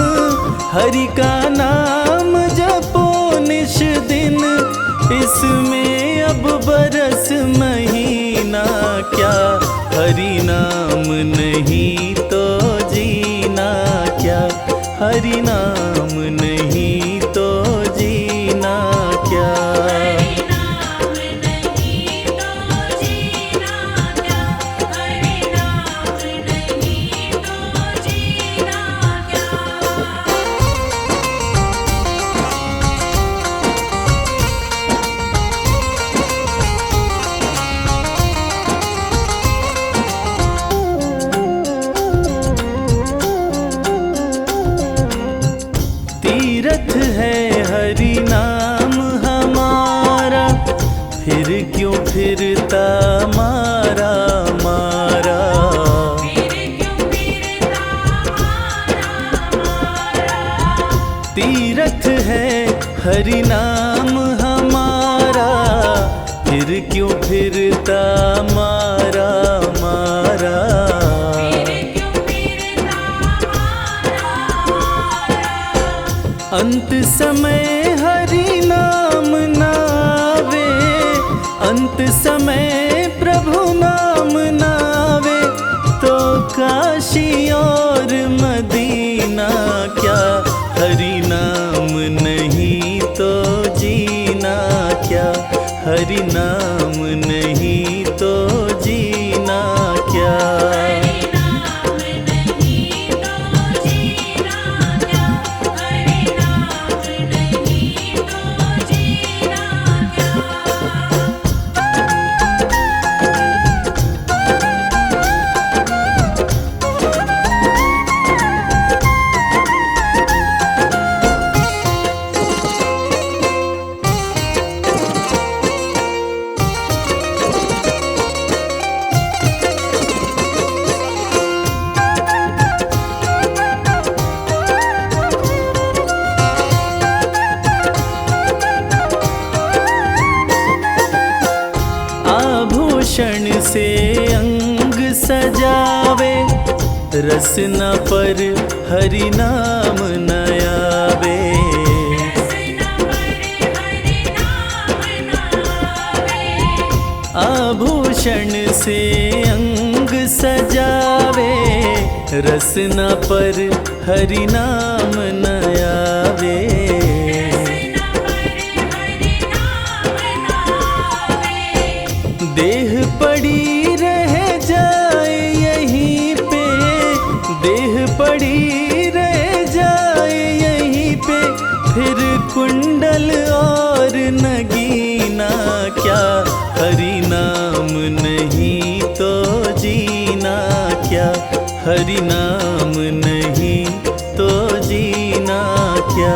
हरि का नाम जपो निश दिन। इसमें अब बरस महीना क्या, हरि नाम नहीं तो जीना क्या, हरि नाम नहीं तो जीना क्या। हरि नाम नहीं तो जीना क्या, हरि नाम नहीं तो जीना क्या। तीरथ है हरि नाम हमारा, फिर क्यों फिरता मारा मारा। फिर क्यों फिरता मारा मारा। तीरथ है हरि नाम हमारा, फिर क्यों फिरता मारा मारा। फिर क्यों फिरता मारा मारा। अंत समय हरि नाम नावे, अंत समय प्रभु नाम नावे। तो काशी और मदीना क्या, हरि नाम नहीं तो जीना क्या, हरि नाम नहीं तो जीना क्या। हरि नाम नहीं तो जीना क्या, हरि नाम नहीं तो जीना क्या। रसना पर हरि नाम न आवे। आभूषण से अंग सजावे, रसना पर हरि नाम न आवे। देह पड़ी रह जाए यहीं पे, देह पड़ी रह जाए यहीं पे, फिर कुंडल और नगीना क्या, हरि नाम नहीं तो जीना क्या, हरि नाम नहीं तो जीना क्या।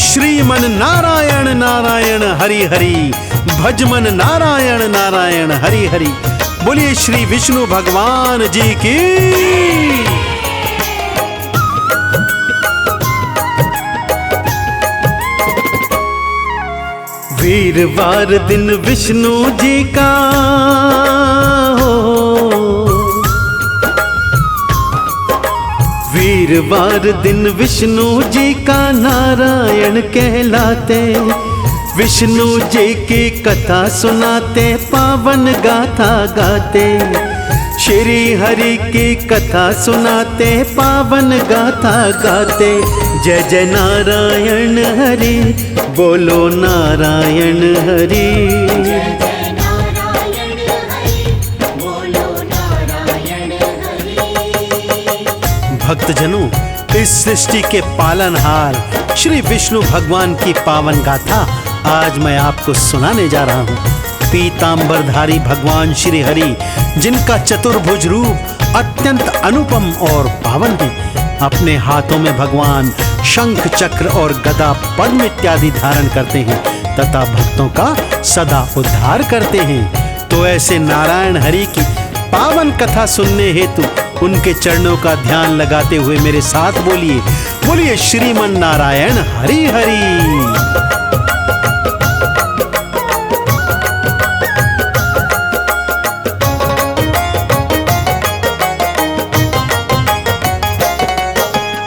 श्रीमन नारायण नारायण हरि हरि, भजमन नारायण नारायण हरि हरि। बोलिए श्री विष्णु भगवान जी की। वीरवार दिन विष्णु जी का वीरवार दिन विष्णु जी का नारायण कहलाते, विष्णु जी की कथा सुनाते, पावन गाथा गाते। श्री हरि की कथा सुनाते, पावन गाथा गाते। जय जय नारायण हरि, बोलो नारायण हरि। भक्तजनों, इस सृष्टि के पालनहार श्री विष्णु भगवान की पावन गाथा आज मैं आपको सुनाने जा रहा हूँ। पीतांबरधारी भगवान श्री हरि, जिनका चतुर्भुज रूप अत्यंत अनुपम और पावन है। अपने हाथों में भगवान शंख चक्र और गदा पद्म इत्यादि धारण करते हैं तथा भक्तों का सदा उद्धार करते हैं। तो ऐसे नारायण हरि की पावन कथा सुनने हेतु उनके चरणों का ध्यान लगाते हुए मेरे साथ बोलिए, बोलिए श्रीमन नारायण हरि हरि।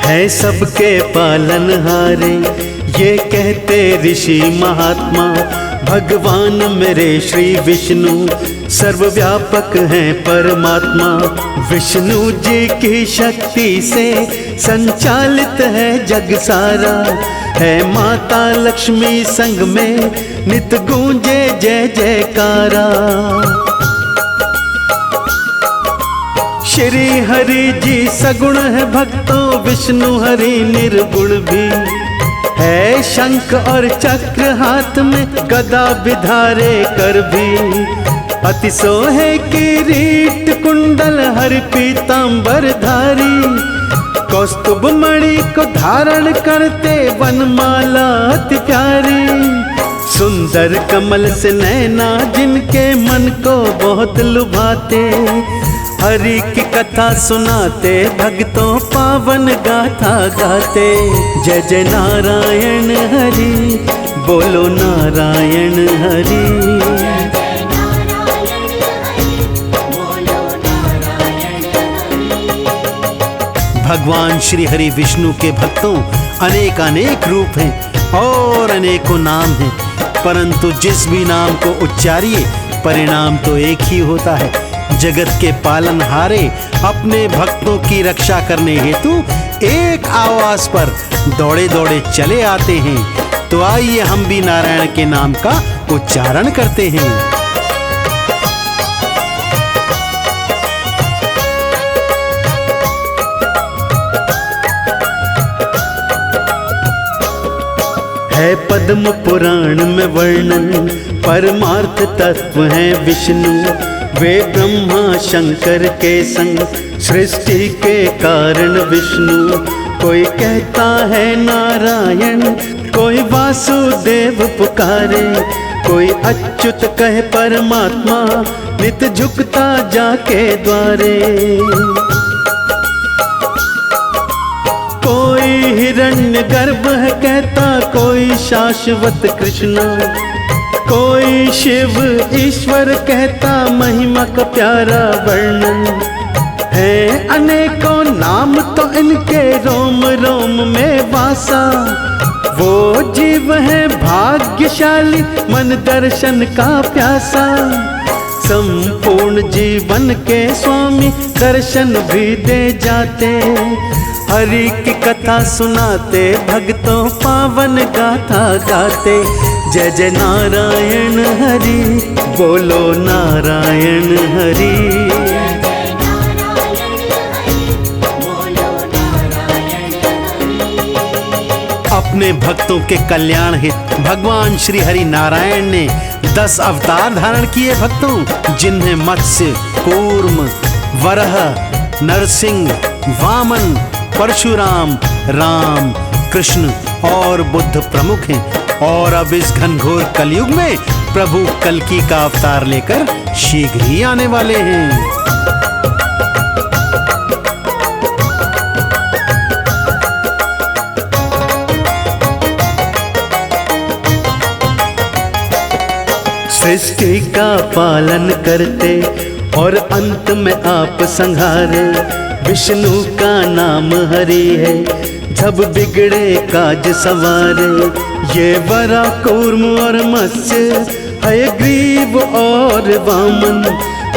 है सबके पालनहारे, ये कहते ऋषि महात्मा। भगवान मेरे श्री विष्णु सर्वव्यापक हैं परमात्मा। विष्णु जी की शक्ति से संचालित है जग सारा। है माता लक्ष्मी संग में नित गूंजे जय जयकारा। श्री हरि जी सगुण है भक्तों, विष्णु हरि निर्गुण भी है। शंख और चक्र हाथ में, गदा विधारे कर भी। अति सोहे किरीट कुंडल हरि पीतांबर धारी। कौस्तुभ मणि को धारण करते वनमाला अति प्यारी। सुंदर कमल से नैना जिनके मन को बहुत लुभाते। हरि की कथा सुनाते, भक्तों पावन गाथा गाते। जय जय नारायण हरि, बोलो नारायण हरि। भगवान श्री हरि विष्णु के भक्तों अनेक अनेक रूप हैं और अनेकों नाम हैं, परंतु जिस भी नाम को उच्चारिए परिणाम तो एक ही होता है। जगत के पालनहारे अपने भक्तों की रक्षा करने हेतु एक आवाज पर दौड़े दौड़े चले आते हैं। तो आइए हम भी नारायण के नाम का उच्चारण करते हैं। है पद्म पुराण में वर्णन, परमार्थ तत्व है विष्णु। वे ब्रह्मा शंकर के संग सृष्टि के कारण विष्णु। कोई कहता है नारायण, कोई वासुदेव पुकारे। कोई अच्युत कहे परमात्मा, नित झुकता जाके द्वारे। कोई हिरण्य गर्भ है कहता, कोई शाश्वत कृष्ण, कोई शिव ईश्वर कहता, महिमा का प्यारा वर्णन है। अनेकों नाम तो इनके रोम रोम में वासा, वो जीव है भाग्यशाली मन दर्शन का प्यासा। संपूर्ण जीवन के स्वामी दर्शन भी दे जाते, हरि की कथा सुनाते, भक्तों पावन गाथा गाते। जय जय नारायण हरि, बोलो नारायण हरि। अपने भक्तों के कल्याण हित भगवान श्री हरि नारायण ने 10 अवतार धारण किए भक्तों, जिन्हें मत्स्य, कूर्म, वरह, नरसिंह, वामन, परशुराम, राम, कृष्ण और बुद्ध प्रमुख हैं। और अब इस घनघोर कलयुग में प्रभु कल्कि का अवतार लेकर शीघ्र ही आने वाले हैं। सृष्टि का पालन करते और अंत में आप संहारे, विष्णु का नाम हरि है, जब बिगड़े काज सवारे। ये वरा, कूर्म और मत्स्य, हयग्रीव और वामन,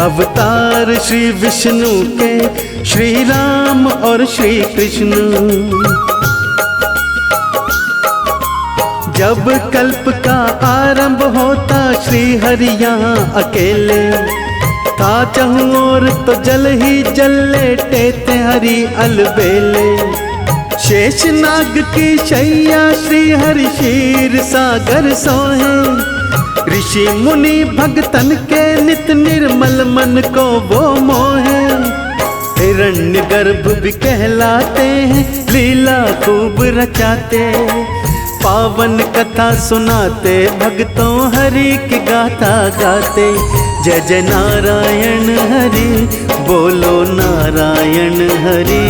अवतार श्री विष्णु के, श्री राम और श्री कृष्ण। जब कल्प का आरंभ होता, श्री हरि यहाँ अकेले था, चहु और तो जल ही जल लेटे थे हरि अलबेले। शेष नाग की शैया श्री हरि क्षीर सागर सोहे, ऋषि मुनि भगतन के नित निर्मल मन को वो मोहे। हिरण्य गर्भ भी कहलाते हैं, लीला खूब रचाते, पावन कथा सुनाते, भक्तों हरि की गाथा गाते। जय जय नारायण हरि, बोलो नारायण हरि।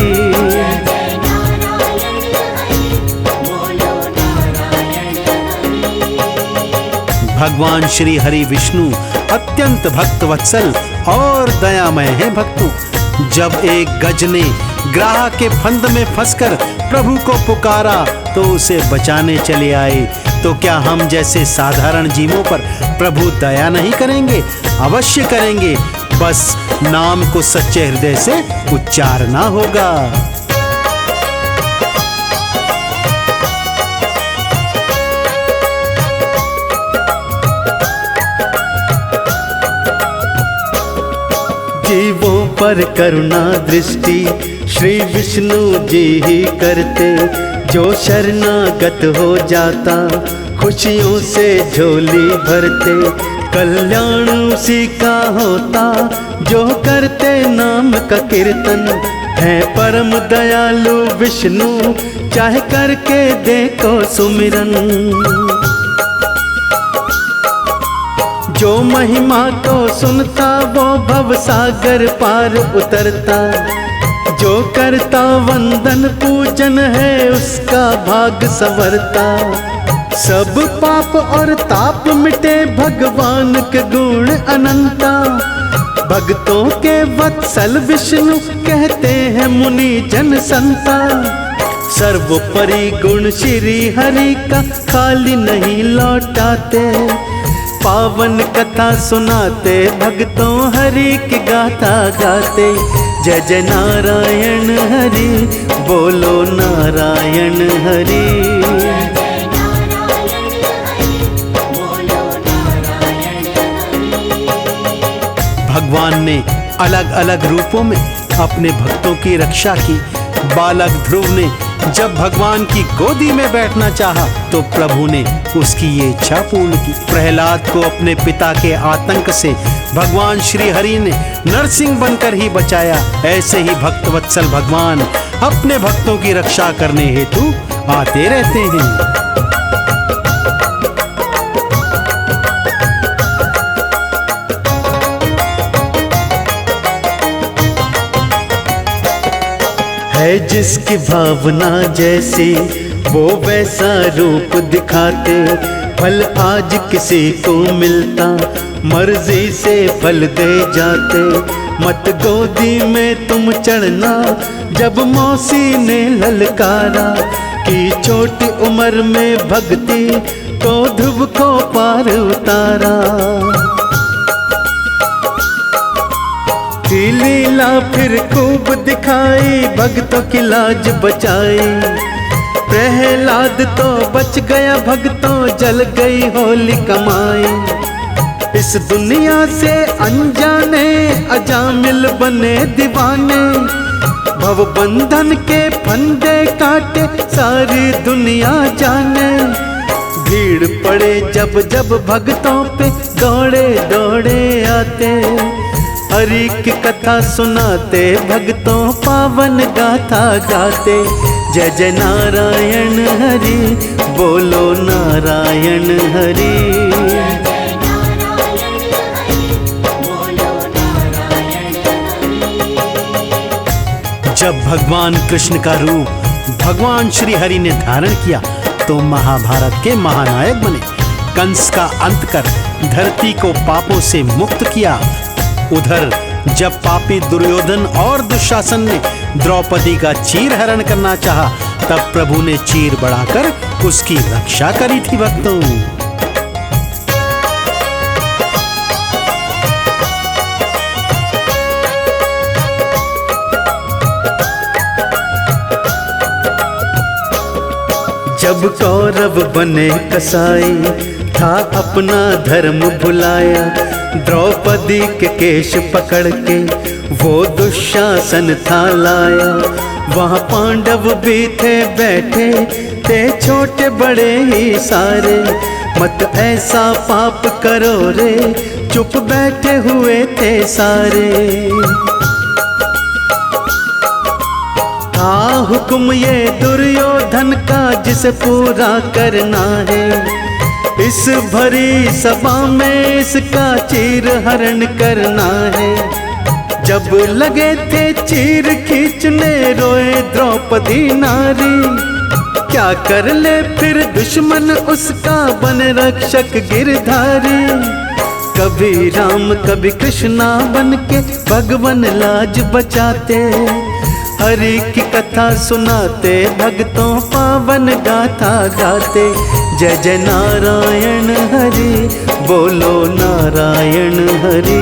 भगवान श्री हरि विष्णु अत्यंत भक्त वत्सल और दयामय हैं भक्तों। जब एक गज ने ग्राह के फंद में फंसकर प्रभु को पुकारा तो उसे बचाने चले आए, तो क्या हम जैसे साधारण जीवों पर प्रभु दया नहीं करेंगे? अवश्य करेंगे, बस नाम को सच्चे हृदय से उच्चारना होगा। जीवों पर करुणा दृष्टि श्री विष्णु जी ही करते, जो शरणागत हो जाता खुशियों से झोली भरते। कल्याण उसी का होता जो करते नाम का कीर्तन, है परम दयालु विष्णु चाहे करके देखो सुमिरन। जो महिमा को सुनता वो भव सागर पार उतरता, जो करता वंदन पूजन है उसका भाग संवरता। सब पाप और ताप मिटे भगवान के गुण अनंता, भक्तों के वत्सल विष्णु कहते हैं मुनि जन संता। सर्वोपरि गुण श्री हरि का खाली नहीं लौटाते, पावन कथा सुनाते भक्तों हरि की गाथा गाते। जय जय नारायण हरि, बोलो नारायण हरि। भगवान ने अलग अलग रूपों में अपने भक्तों की रक्षा की। बालक ध्रुव ने जब भगवान की गोदी में बैठना चाहा तो प्रभु ने उसकी ये इच्छा पूर्ण की। प्रहलाद को अपने पिता के आतंक से भगवान श्री हरि ने नरसिंह बनकर ही बचाया। ऐसे ही भक्त वत्सल भगवान अपने भक्तों की रक्षा करने हेतु आते रहते हैं। है जिसकी भावना जैसी वो वैसा रूप दिखाते। फल आज किसी को मिलता मर्जी से फल दे जाते। मत गोदी में तुम चढ़ना जब मौसी ने ललकारा कि छोटी उम्र में भक्ति को ध्रुव को पार उतारा। की लीला फिर खूब दिखाई भक्तों की लाज बचाई। प्रहलाद तो बच गया भक्तों जल गई होली कमाई। इस दुनिया से अनजाने अजामिल बने दीवाने। भव बंधन के फंदे काटे सारी दुनिया जाने। भीड़ पड़े जब जब भक्तों पे दौड़े दौड़े आते। हरि की कथा सुनाते भक्तों पावन गाथा गाते। जय जय नारायण हरि बोलो नारायण हरि। जब भगवान कृष्ण का रूप भगवान श्री हरि ने धारण किया तो महाभारत के महानायक बने। कंस का अंत कर धरती को पापों से मुक्त किया। उधर जब पापी दुर्योधन और दुशासन ने द्रौपदी का चीर हरण करना चाहा तब प्रभु ने चीर बढ़ाकर उसकी रक्षा करी थी भक्तों। जब कौरव बने कसाई था अपना धर्म भुलाया। द्रौपदी के केश पकड़ के वो दुशासन था लाया। वहाँ पांडव भी थे बैठे थे छोटे बड़े ही सारे। मत ऐसा पाप करो रे चुप बैठे हुए थे सारे। हुक्म ये दुर्योधन का जिसे पूरा करना है। इस भरी सभा में इसका चीर हरण करना है। जब लगे थे चीर खींचने रोए द्रौपदी नारी। क्या कर ले फिर दुश्मन उसका बन रक्षक गिरधारी। कभी राम कभी कृष्णा बन के भगवान लाज बचाते। हरि की कथा सुनाते भक्तों पावन गाथा गाते। जय जय नारायण हरि बोलो नारायण हरि।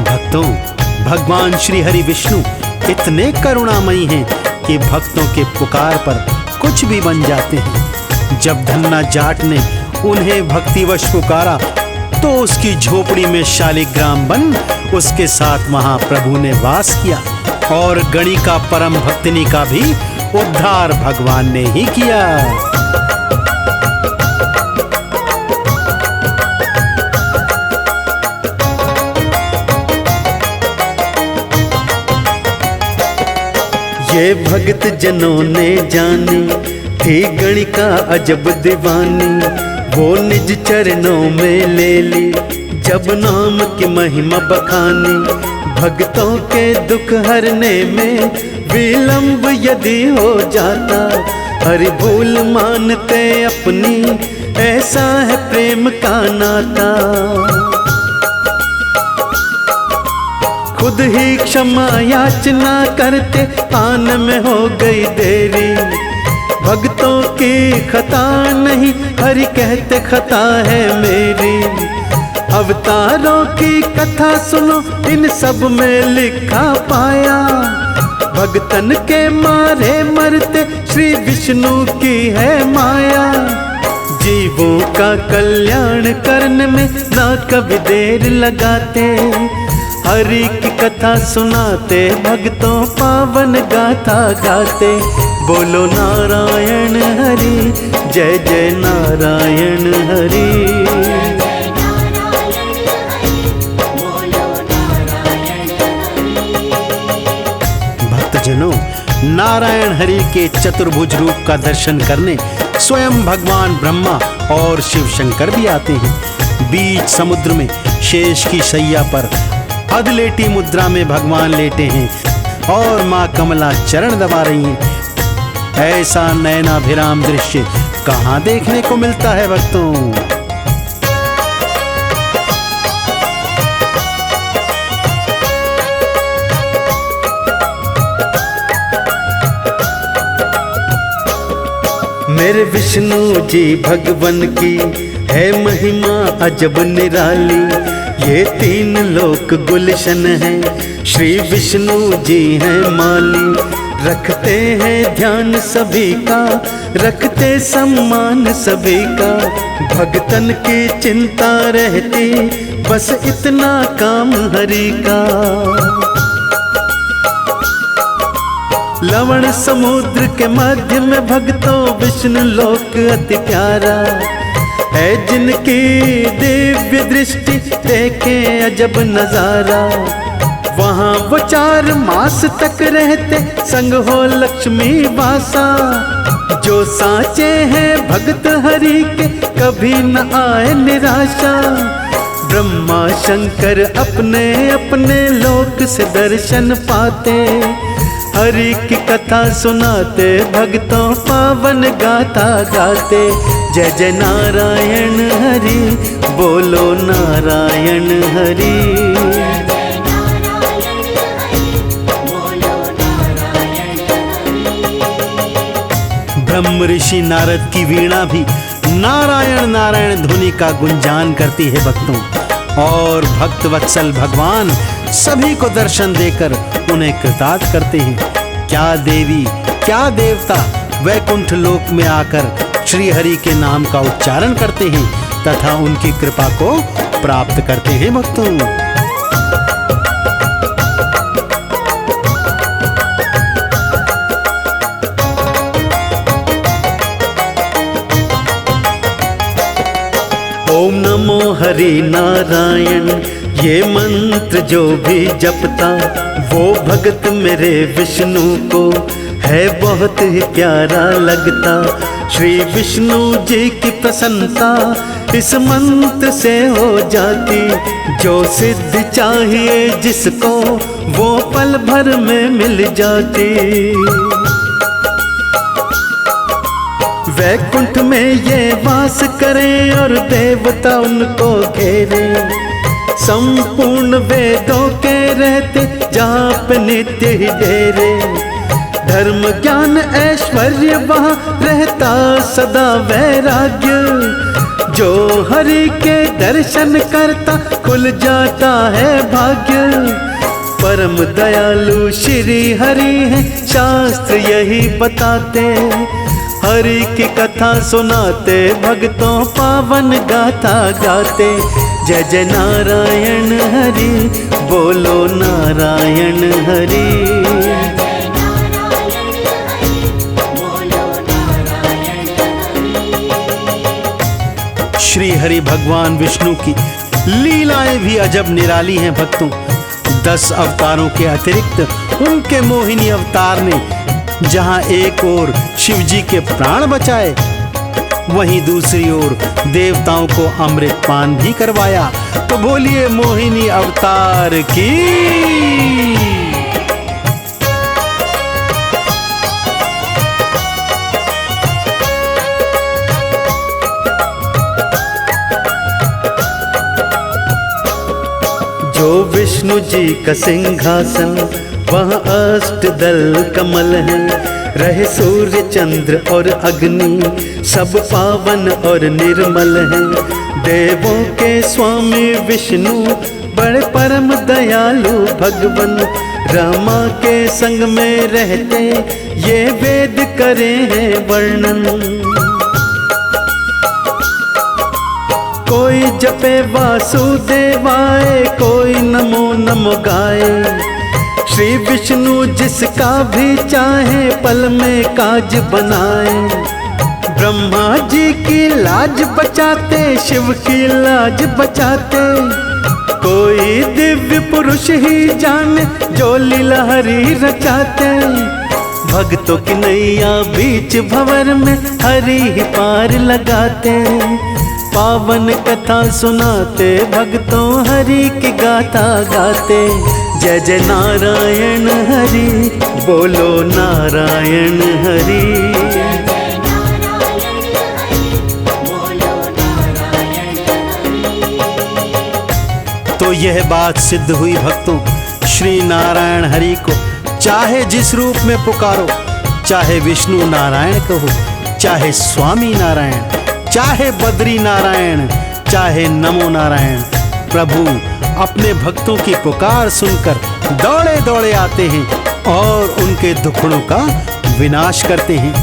भक्तों भगवान श्री हरि विष्णु इतने करुणामयी हैं कि भक्तों के पुकार पर कुछ भी बन जाते हैं। जब धन्ना जाट ने उन्हें भक्तिवश पुकारा तो उसकी झोपड़ी में शालिग्राम बन उसके साथ महाप्रभु ने वास किया। और गणिका परम भक्तिनी का भी उद्धार भगवान ने ही किया। ये भक्त जनों ने जानी थी गणिका अजब दीवानी। वो निज चरणों में ले ली जब नाम की महिमा बखानी। भक्तों के दुख हरने में विलंब यदि हो जाता। हरि भूल मानते अपनी ऐसा है प्रेम का नाता। खुद ही क्षमा याचना करते आन में हो गई देरी। भक्तों की खता नहीं हरि कहते खता है मेरी। अवतारों की कथा सुनो इन सब में लिखा पाया। भक्तन के मारे मरते श्री विष्णु की है माया। जीवों का कल्याण करने में ना कभी देर लगाते। हरि की कथा सुनाते भक्तों पावन गाथा गाते। बोलो नारायण हरि जय जय नारायण हरि। भक्तजनों नारायण हरि के चतुर्भुज रूप का दर्शन करने स्वयं भगवान ब्रह्मा और शिव शंकर भी आते हैं। बीच समुद्र में शेष की शैया पर अधलेटी मुद्रा में भगवान लेटे हैं और माँ कमला चरण दबा रही हैं। ऐसा नयनाभिराम दृश्य कहाँ देखने को मिलता है भक्तों। मेरे विष्णु जी भगवन की है महिमा अजब निराली। ये तीन लोक गुलशन है, श्री विष्णु जी हैं माली। रखते हैं ध्यान सभी का, रखते सम्मान सभी का। भगतन की चिंता रहती, बस इतना काम हरि का। लवण समुद्र के मध्य में भक्तों विष्णु लोक अति प्यारा है। जिनकी दिव्य दृष्टि देखे अजब नजारा। वहाँ वो 4 मास तक रहते, संग हो लक्ष्मी वासा। जो साचे हैं भक्त हरि के, कभी न आए निराशा। ब्रह्मा शंकर अपने अपने लोक से दर्शन पाते। हरि की कथा सुनाते, भक्तों पावन गाथा गाते। जय जय नारायण हरि, बोलो नारायण हरि। ब्रह्म ऋषि नारद की वीणा भी नारायण नारायण ध्वनि का गुंजान करती है भक्तों। और भक्त वत्सल भगवान सभी को दर्शन देकर उन्हें कृतार्थ करते हैं। क्या देवी क्या देवता वैकुंठ लोक में आकर श्री हरि के नाम का उच्चारण करते हैं तथा उनकी कृपा को प्राप्त करते हैं भक्तों। ओम नमो हरि नारायण, ये मंत्र जो भी जपता, वो भगत मेरे विष्णु को है बहुत ही प्यारा लगता। श्री विष्णु जी की प्रसन्नता इस मंत्र से हो जाती। जो सिद्धि चाहिए जिसको, वो पल भर में मिल जाती। वैकुंठ में ये वास करें और देवता उनको घेरे। संपूर्ण वेदों के रहते, जहाँ पे नित्य ही डेरे। धर्म ज्ञान ऐश्वर्य वहाँ रहता सदा वैराग्य। जो हरि के दर्शन करता, खुल जाता है भाग्य। परम दयालु श्री हरि हैं, शास्त्र यही बताते। हरि की कथा सुनाते, भक्तों पावन गाथा गाते। जय जय नारायण हरि, बोलो नारायण हरि। श्री हरि भगवान विष्णु की लीलाएं भी अजब निराली हैं भक्तों। 10 अवतारों के अतिरिक्त उनके मोहिनी अवतार ने जहां एक ओर शिव जी के प्राण बचाए, वहीं दूसरी ओर देवताओं को अमृत पान भी करवाया। तो बोलिए मोहिनी अवतार की। जो विष्णु जी का सिंहासन, वहाँ अष्टदल कमल है। रहे सूर्य चंद्र और अग्नि, सब पावन और निर्मल हैं। देवों के स्वामी विष्णु, बड़े परम दयालु भगवन। रमा के संग में रहते, ये वेद करे हैं वर्णन। कोई जपे वासुदेवाय, कोई नमो नमो गाए। श्री विष्णु जिसका भी चाहे, पल में काज बनाए। ब्रह्मा जी की लाज बचाते, शिव की लाज बचाते। कोई दिव्य पुरुष ही जाने, जो लीला हरि रचाते। भक्तों की नैया बीच भंवर में हरि ही पार लगाते, पावन कथा सुनाते भक्तों हरि की गाथा गाते। जय जय नारायण हरि, बोलो नारायण हरि। तो यह बात सिद्ध हुई भक्तों, श्री नारायण हरि को चाहे जिस रूप में पुकारो, चाहे विष्णु नारायण कहो, चाहे स्वामी नारायण, चाहे बद्री नारायण, चाहे नमो नारायण, प्रभु अपने भक्तों की पुकार सुनकर दौड़े दौड़े आते हैं और उनके दुखड़ों का विनाश करते हैं।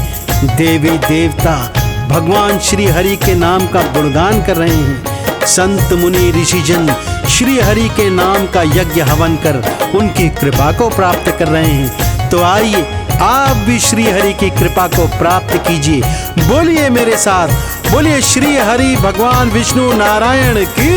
देवी देवता भगवान श्री हरि के नाम का गुणगान कर रहे हैं। संत मुनि ऋषिजन श्री हरि के नाम का यज्ञ हवन कर उनकी कृपा को प्राप्त कर रहे हैं। तो आइए आप भी श्री हरि की कृपा को प्राप्त कीजिए। बोलिए मेरे साथ, बोलिए श्री हरि भगवान विष्णु नारायण की।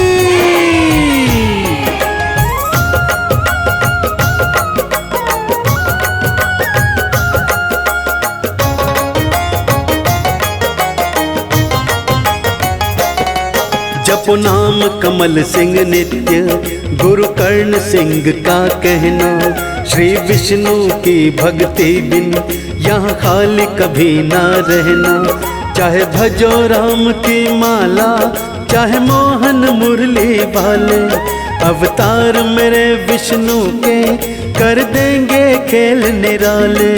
जपो नाम कमल सिंह नित्य, गुरु कर्ण सिंह का कहना। श्री विष्णु की भक्ति बिन यहाँ खाली कभी ना रहना। चाहे भजो राम की माला, चाहे मोहन मुरली वाले, अवतार मेरे विष्णु के कर देंगे खेल निराले।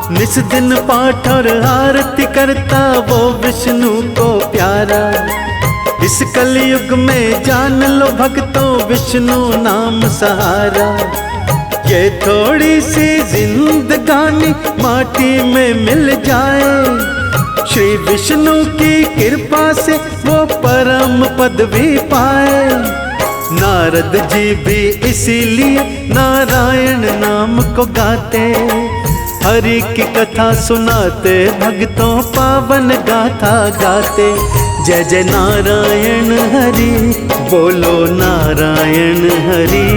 निस दिन पाठ और आरती करता वो विष्णु को प्यारा। इस कलयुग में जान लो भक्तों विष्णु नाम सहारा। ये थोड़ी सी जिंदगानी माटी में मिल जाए, श्री विष्णु की कृपा से वो परम पदवी पाए। नारद जी भी इसीलिए नारायण नाम को गाते, हरि की कथा सुनाते भक्तों पावन गाथा गाते। जय जय नारायण हरि, बोलो नारायण हरि।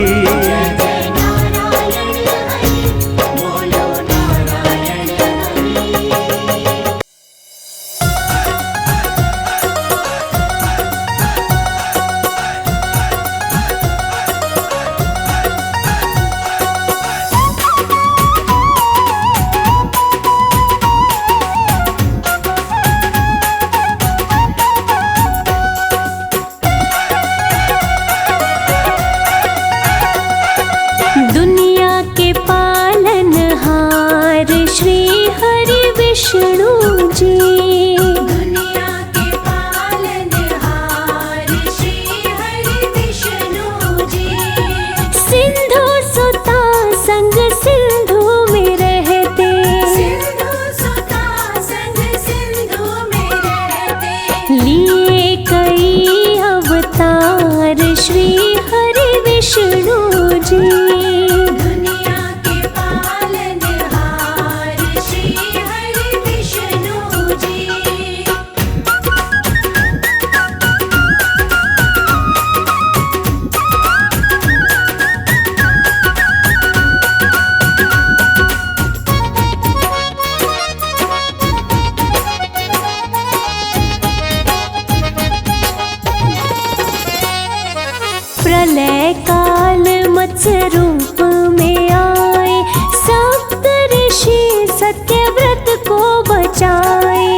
प्रलय काल मत्स्य रूप में आए, सप्त ऋषि सत्यव्रत को बचाए।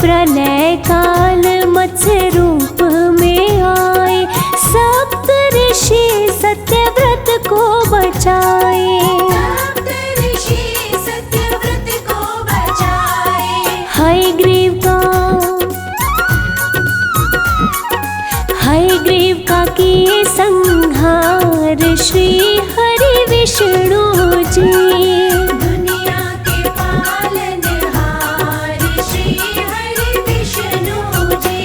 प्रलय काल मत्स्य रूप में आए, सप्त ऋषि सत्यव्रत को बचाए। हयग्रीव का किए संहार श्री हरि विष्णु जी। दुनिया के पालनहार श्री हरि विष्णु जी।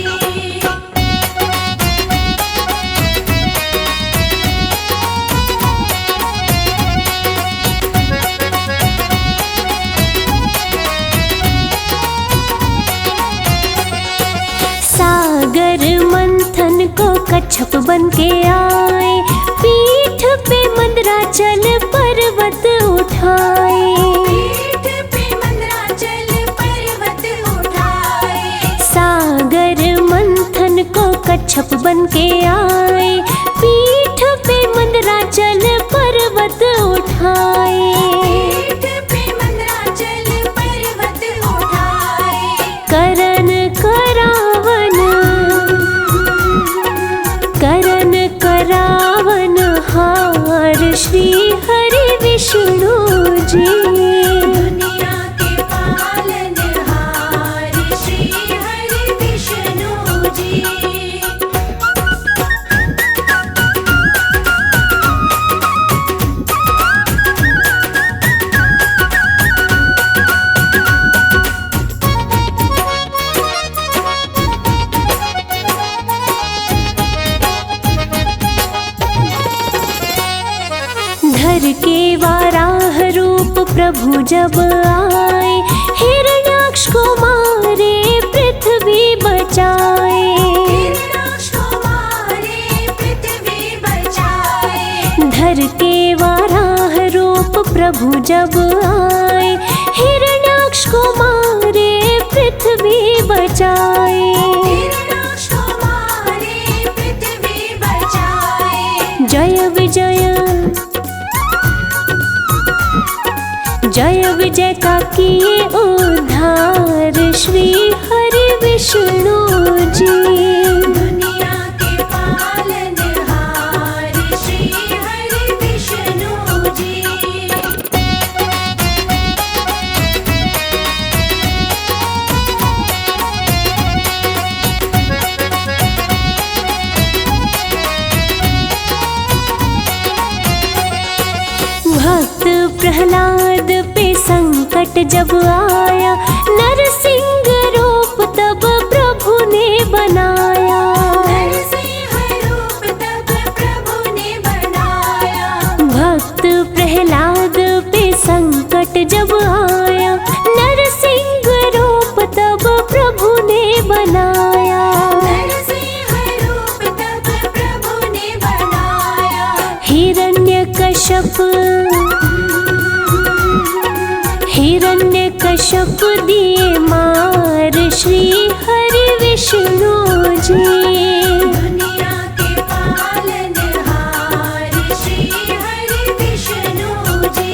सागर मंथन को कच्छप के आए, पीठ पे मंदराचल पर्वत उठाए। पीठ पे मंदराचल पर्वत उठाए। सागर मंथन को कच्छप बन के आए, पीठ पे मंदराचल पर्वत उठाए। पीठ पे मंदराचल पर्वत उठाए। करन करावन, करन करावन हार श्री हरि विष्णु जी। दुनिया के पालनहार श्री हरि विष्णु जी। धर के वाराह रूप प्रभु जब आए, हिरण्याक्ष को मारे पृथ्वी बचाए। हिरण्याक्ष को मारे पृथ्वी बचाए। धर के वाराह रूप प्रभु जब आए, हिरण्याक्ष को मारे पृथ्वी बचाए। हिरण्याक्ष को मारे पृथ्वी बचाए। जय विजय, जय विजय का किए उद्धार श्री हरि विष्णु जी। दुनिया के पालनहार श्री हरि विष्णु जी। भक्त प्रहलाद पे संकट जब आया, नरसिंह रूप तब प्रभु ने बनाया। नरसिंह रूप तब प्रभु ने बनाया। भक्त प्रहलाद पे संकट जब आया, नरसिंह रूप तब प्रभु ने बनाया। नरसिंह रूप तब प्रभु ने बनाया। हिरण्यकश्यप, हिरण्यकश्यप दिए मार श्री हरि विष्णु जी। दुनिया के पालनहार श्री हरि विष्णु जी।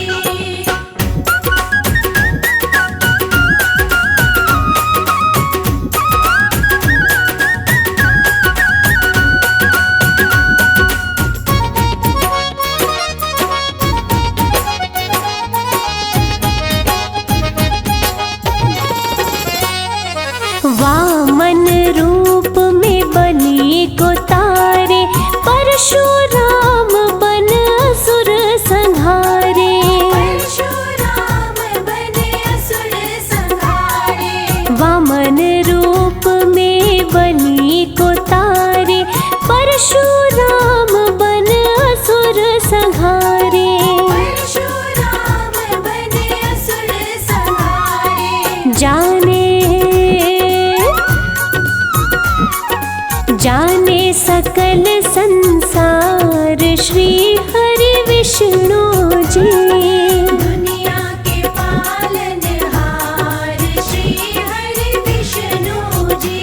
वामन रूप में बलि को तारे, परशुराम बन असुर संहारे। परशुराम बने असुर संहारे। वामन रूप में बलि को तारे, परशुराम बन असुर संहारे। परशुराम बने असुर संहारे। जाने, जाने सकल संसार श्री हरि विष्णु जी। दुनिया के पालनहार श्री हरि विष्णु जी।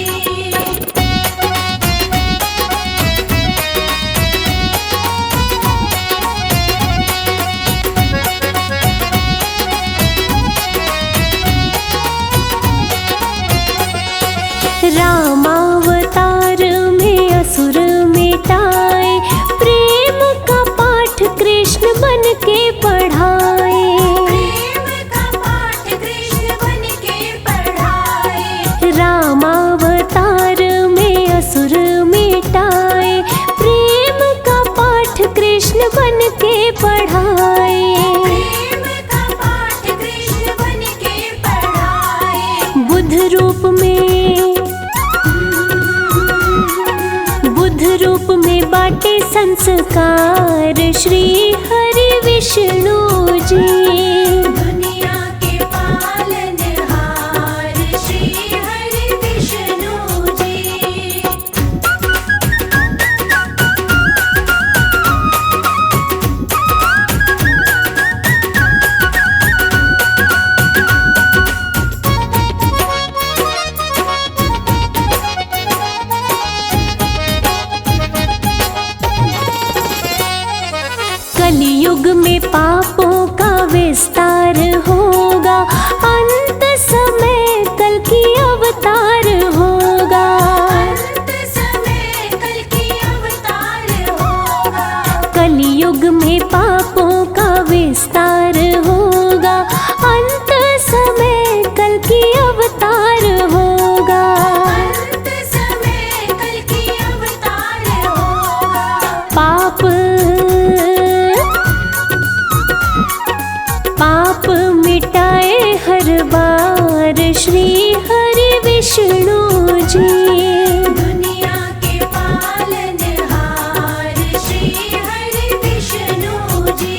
रामावतार में असुर मिटाए, प्रेम का पाठ कृष्ण बन विस्तार होगा, अंत समय कल की अवतार होगा। अंत समय कल की अवतार होगा। कलियुग में पापों का विस्तार होगा, अंत समय कल की अवतार होगा। अंत समय कल की अवतार होगा। पाप पाप मिटाए हर बार श्री हरि विष्णु जी। दुनिया के पालनहार श्री हरि विष्णु जी।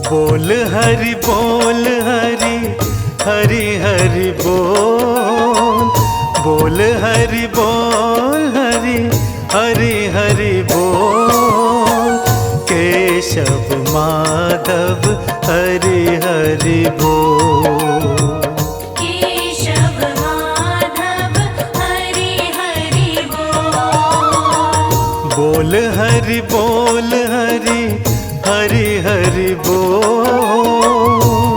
बोल हरि बोल हरि हरि हरि बोल। बोल हरि बोल हरि हरि हरि बोल। केशव माधव हरि हरि बोल। केशव माधव हरि हरि बोल। बोल हरि बोल हरि हरि हरि बोल।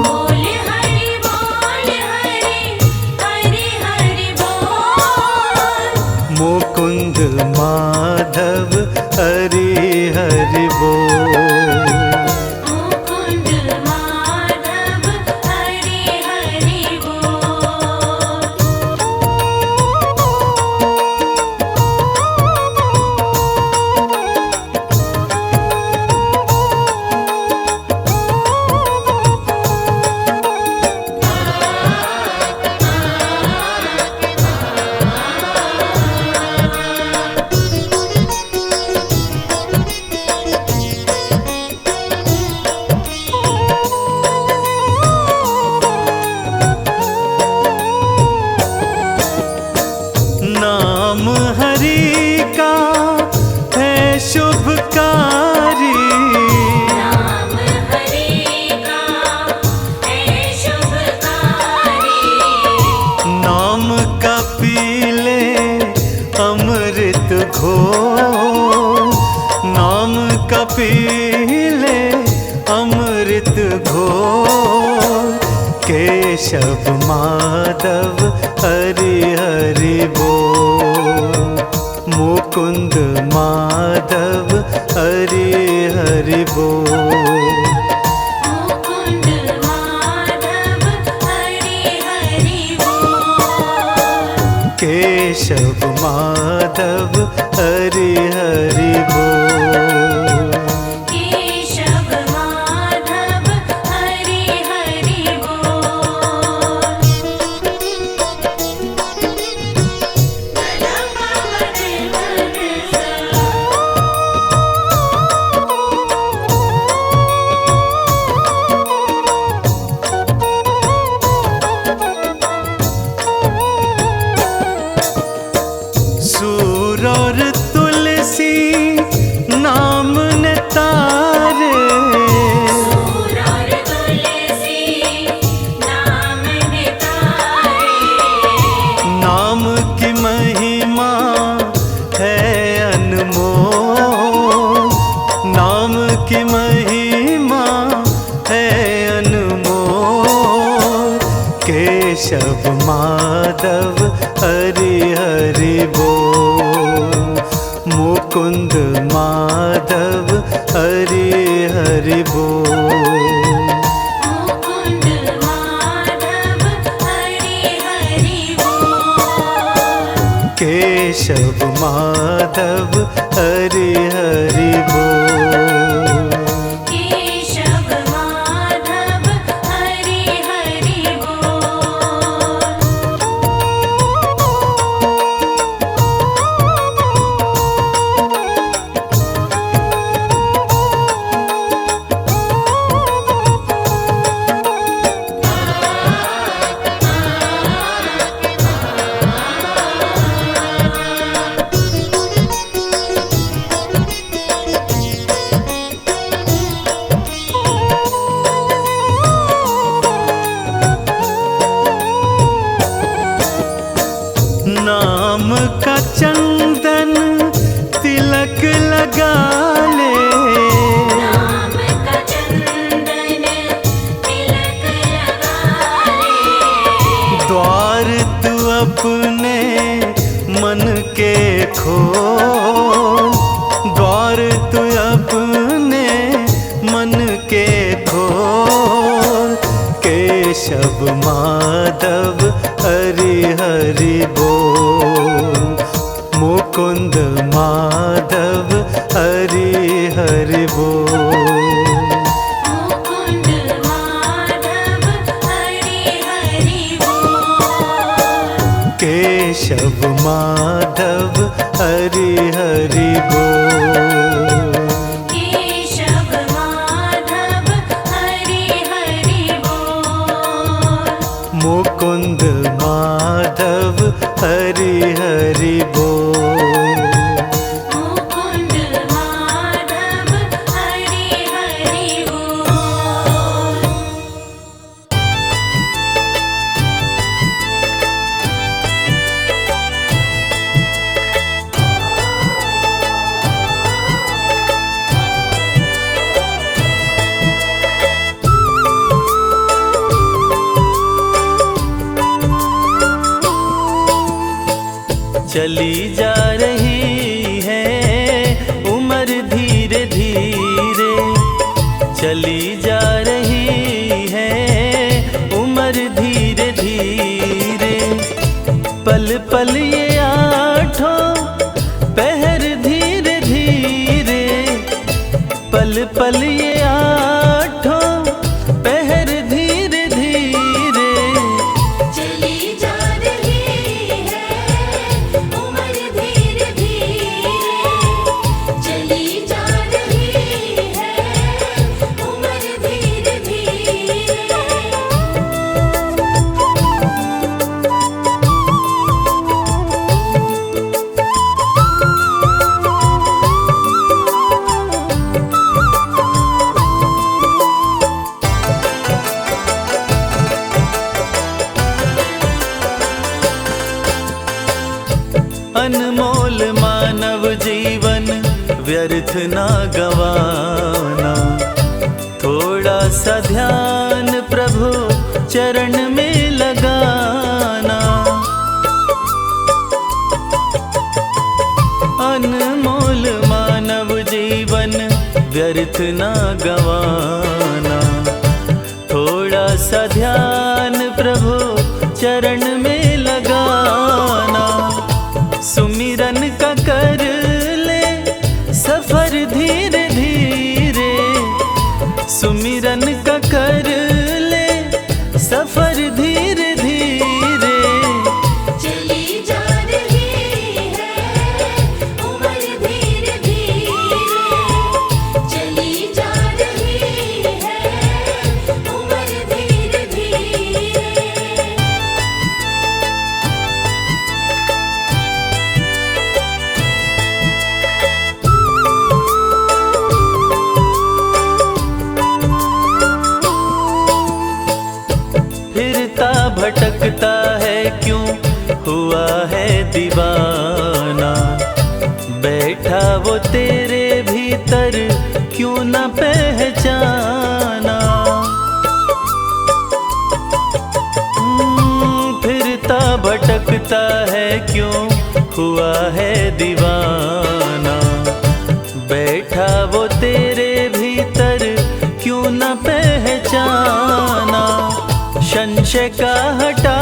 बोल हरि बोल हरि हरि हरि बोल। मुकुंद माधव हरि हरि बोल। मुकुंद माधव हरि हरि बोल। नाम हरि का है शुभकारी। नाम हरि का है शुभकारी। नाम का पी ले अमृत घोल। नाम का पी ले अमृत घोल। केशव माधव हरि हरि बोल। मुकुंद माधव हरि हरि बोल। मुकुंद माधव हरि हरि बोल। केशव माधव हरि हरि बोल। केशव माधव हरि हरि बोल। सूर और तुलसी नाम न तारे। सूर और तुलसी नाम नितारे। नाम की महिमा है अनमोल। नाम की महिमा है अनमोल। केशव माधव हरि हरि बोल। मुकुंद माधव हरि हरि बोल। मुकुंद माधव हरि हरि बोल। केशव माधव हरि हरि बोल। केशव माधव हरि हरि बोल। चंदन तिलक लगा ले। नाम का चंदन तिलक लगा ले। द्वार तू अपने मन के खोल, द्वार तू अपने मन के खोल। केशव माधव हरि हरि बोल, मुकुंद माधव हरि हरि बोल। मुकुंद माधव हरि हरि बोल। केशव माधव हरि हरि बोल। केशव माधव हरि हरि बोल। मुकुंद माधव हरि हरि बोल। मुकुंद माधव हरि हरि बोल। चली जा रही है उम्र धीरे धीरे, चली जा रही है उम्र धीरे धीरे। पल पल ये आठों पहर धीरे धीरे, पल पल ये आठों पहर धीरे धीरे। चली जा रही है उम्र धीरे धीरे। चली जा रही है उम्र धीरे धीरे। अनमोल मानव जीवन व्यर्थ ना गवाना, थोड़ा सा ध्यान प्रभु चरण में लगाना। अनमोल मानव जीवन व्यर्थ ना गवाना, थोड़ा सा ध्यान प्रभु चरण में लगाना। सुमिरन का कर ले सफर धीरे धीरे, सुमिरन का कर ले सफर धीरे धीरे। चली जा रही है उम्र धीरे धीरे। चली जा रही है उम्र धीरे धीरे। फिरता भटकता है क्यों हुआ है दीवाना, बैठा वो तेरे भीतर क्यों न पहचाना। फिरता भटकता है क्यों हुआ है दीवाना, बैठा वो तेरे भीतर क्यों न पहचाना। संशय का हटा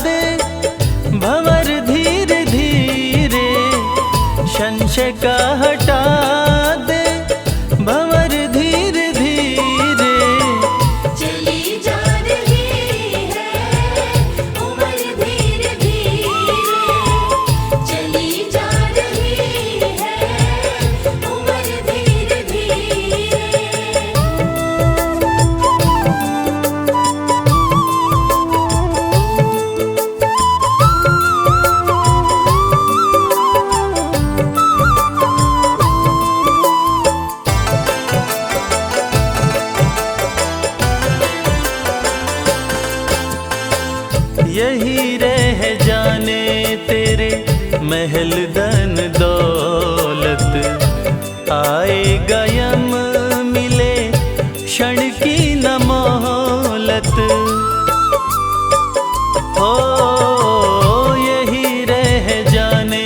दे भंवर धीरे धीरे, संशय का हटा दे भंवर धीरे धीरे। चली जा रही है उम्र धीरे धीरे। चली जा रही है उम्र धीरे धीरे। महल धन दौलत, आएगा यम मिले क्षण की न मोहलत। हो यही रह जाने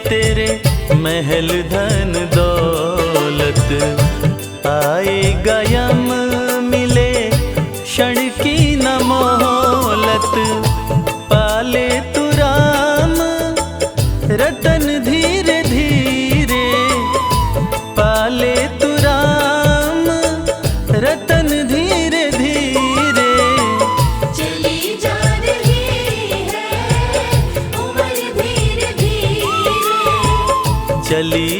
तेरे महल धन दौलत, आएगा यम मिले क्षण की न मोहलत। पाले तू राम रतन धीरे धीरे, पाले तू राम रतन धीरे धीरे। चली जा रही है उम्र धीरे धीरे, चली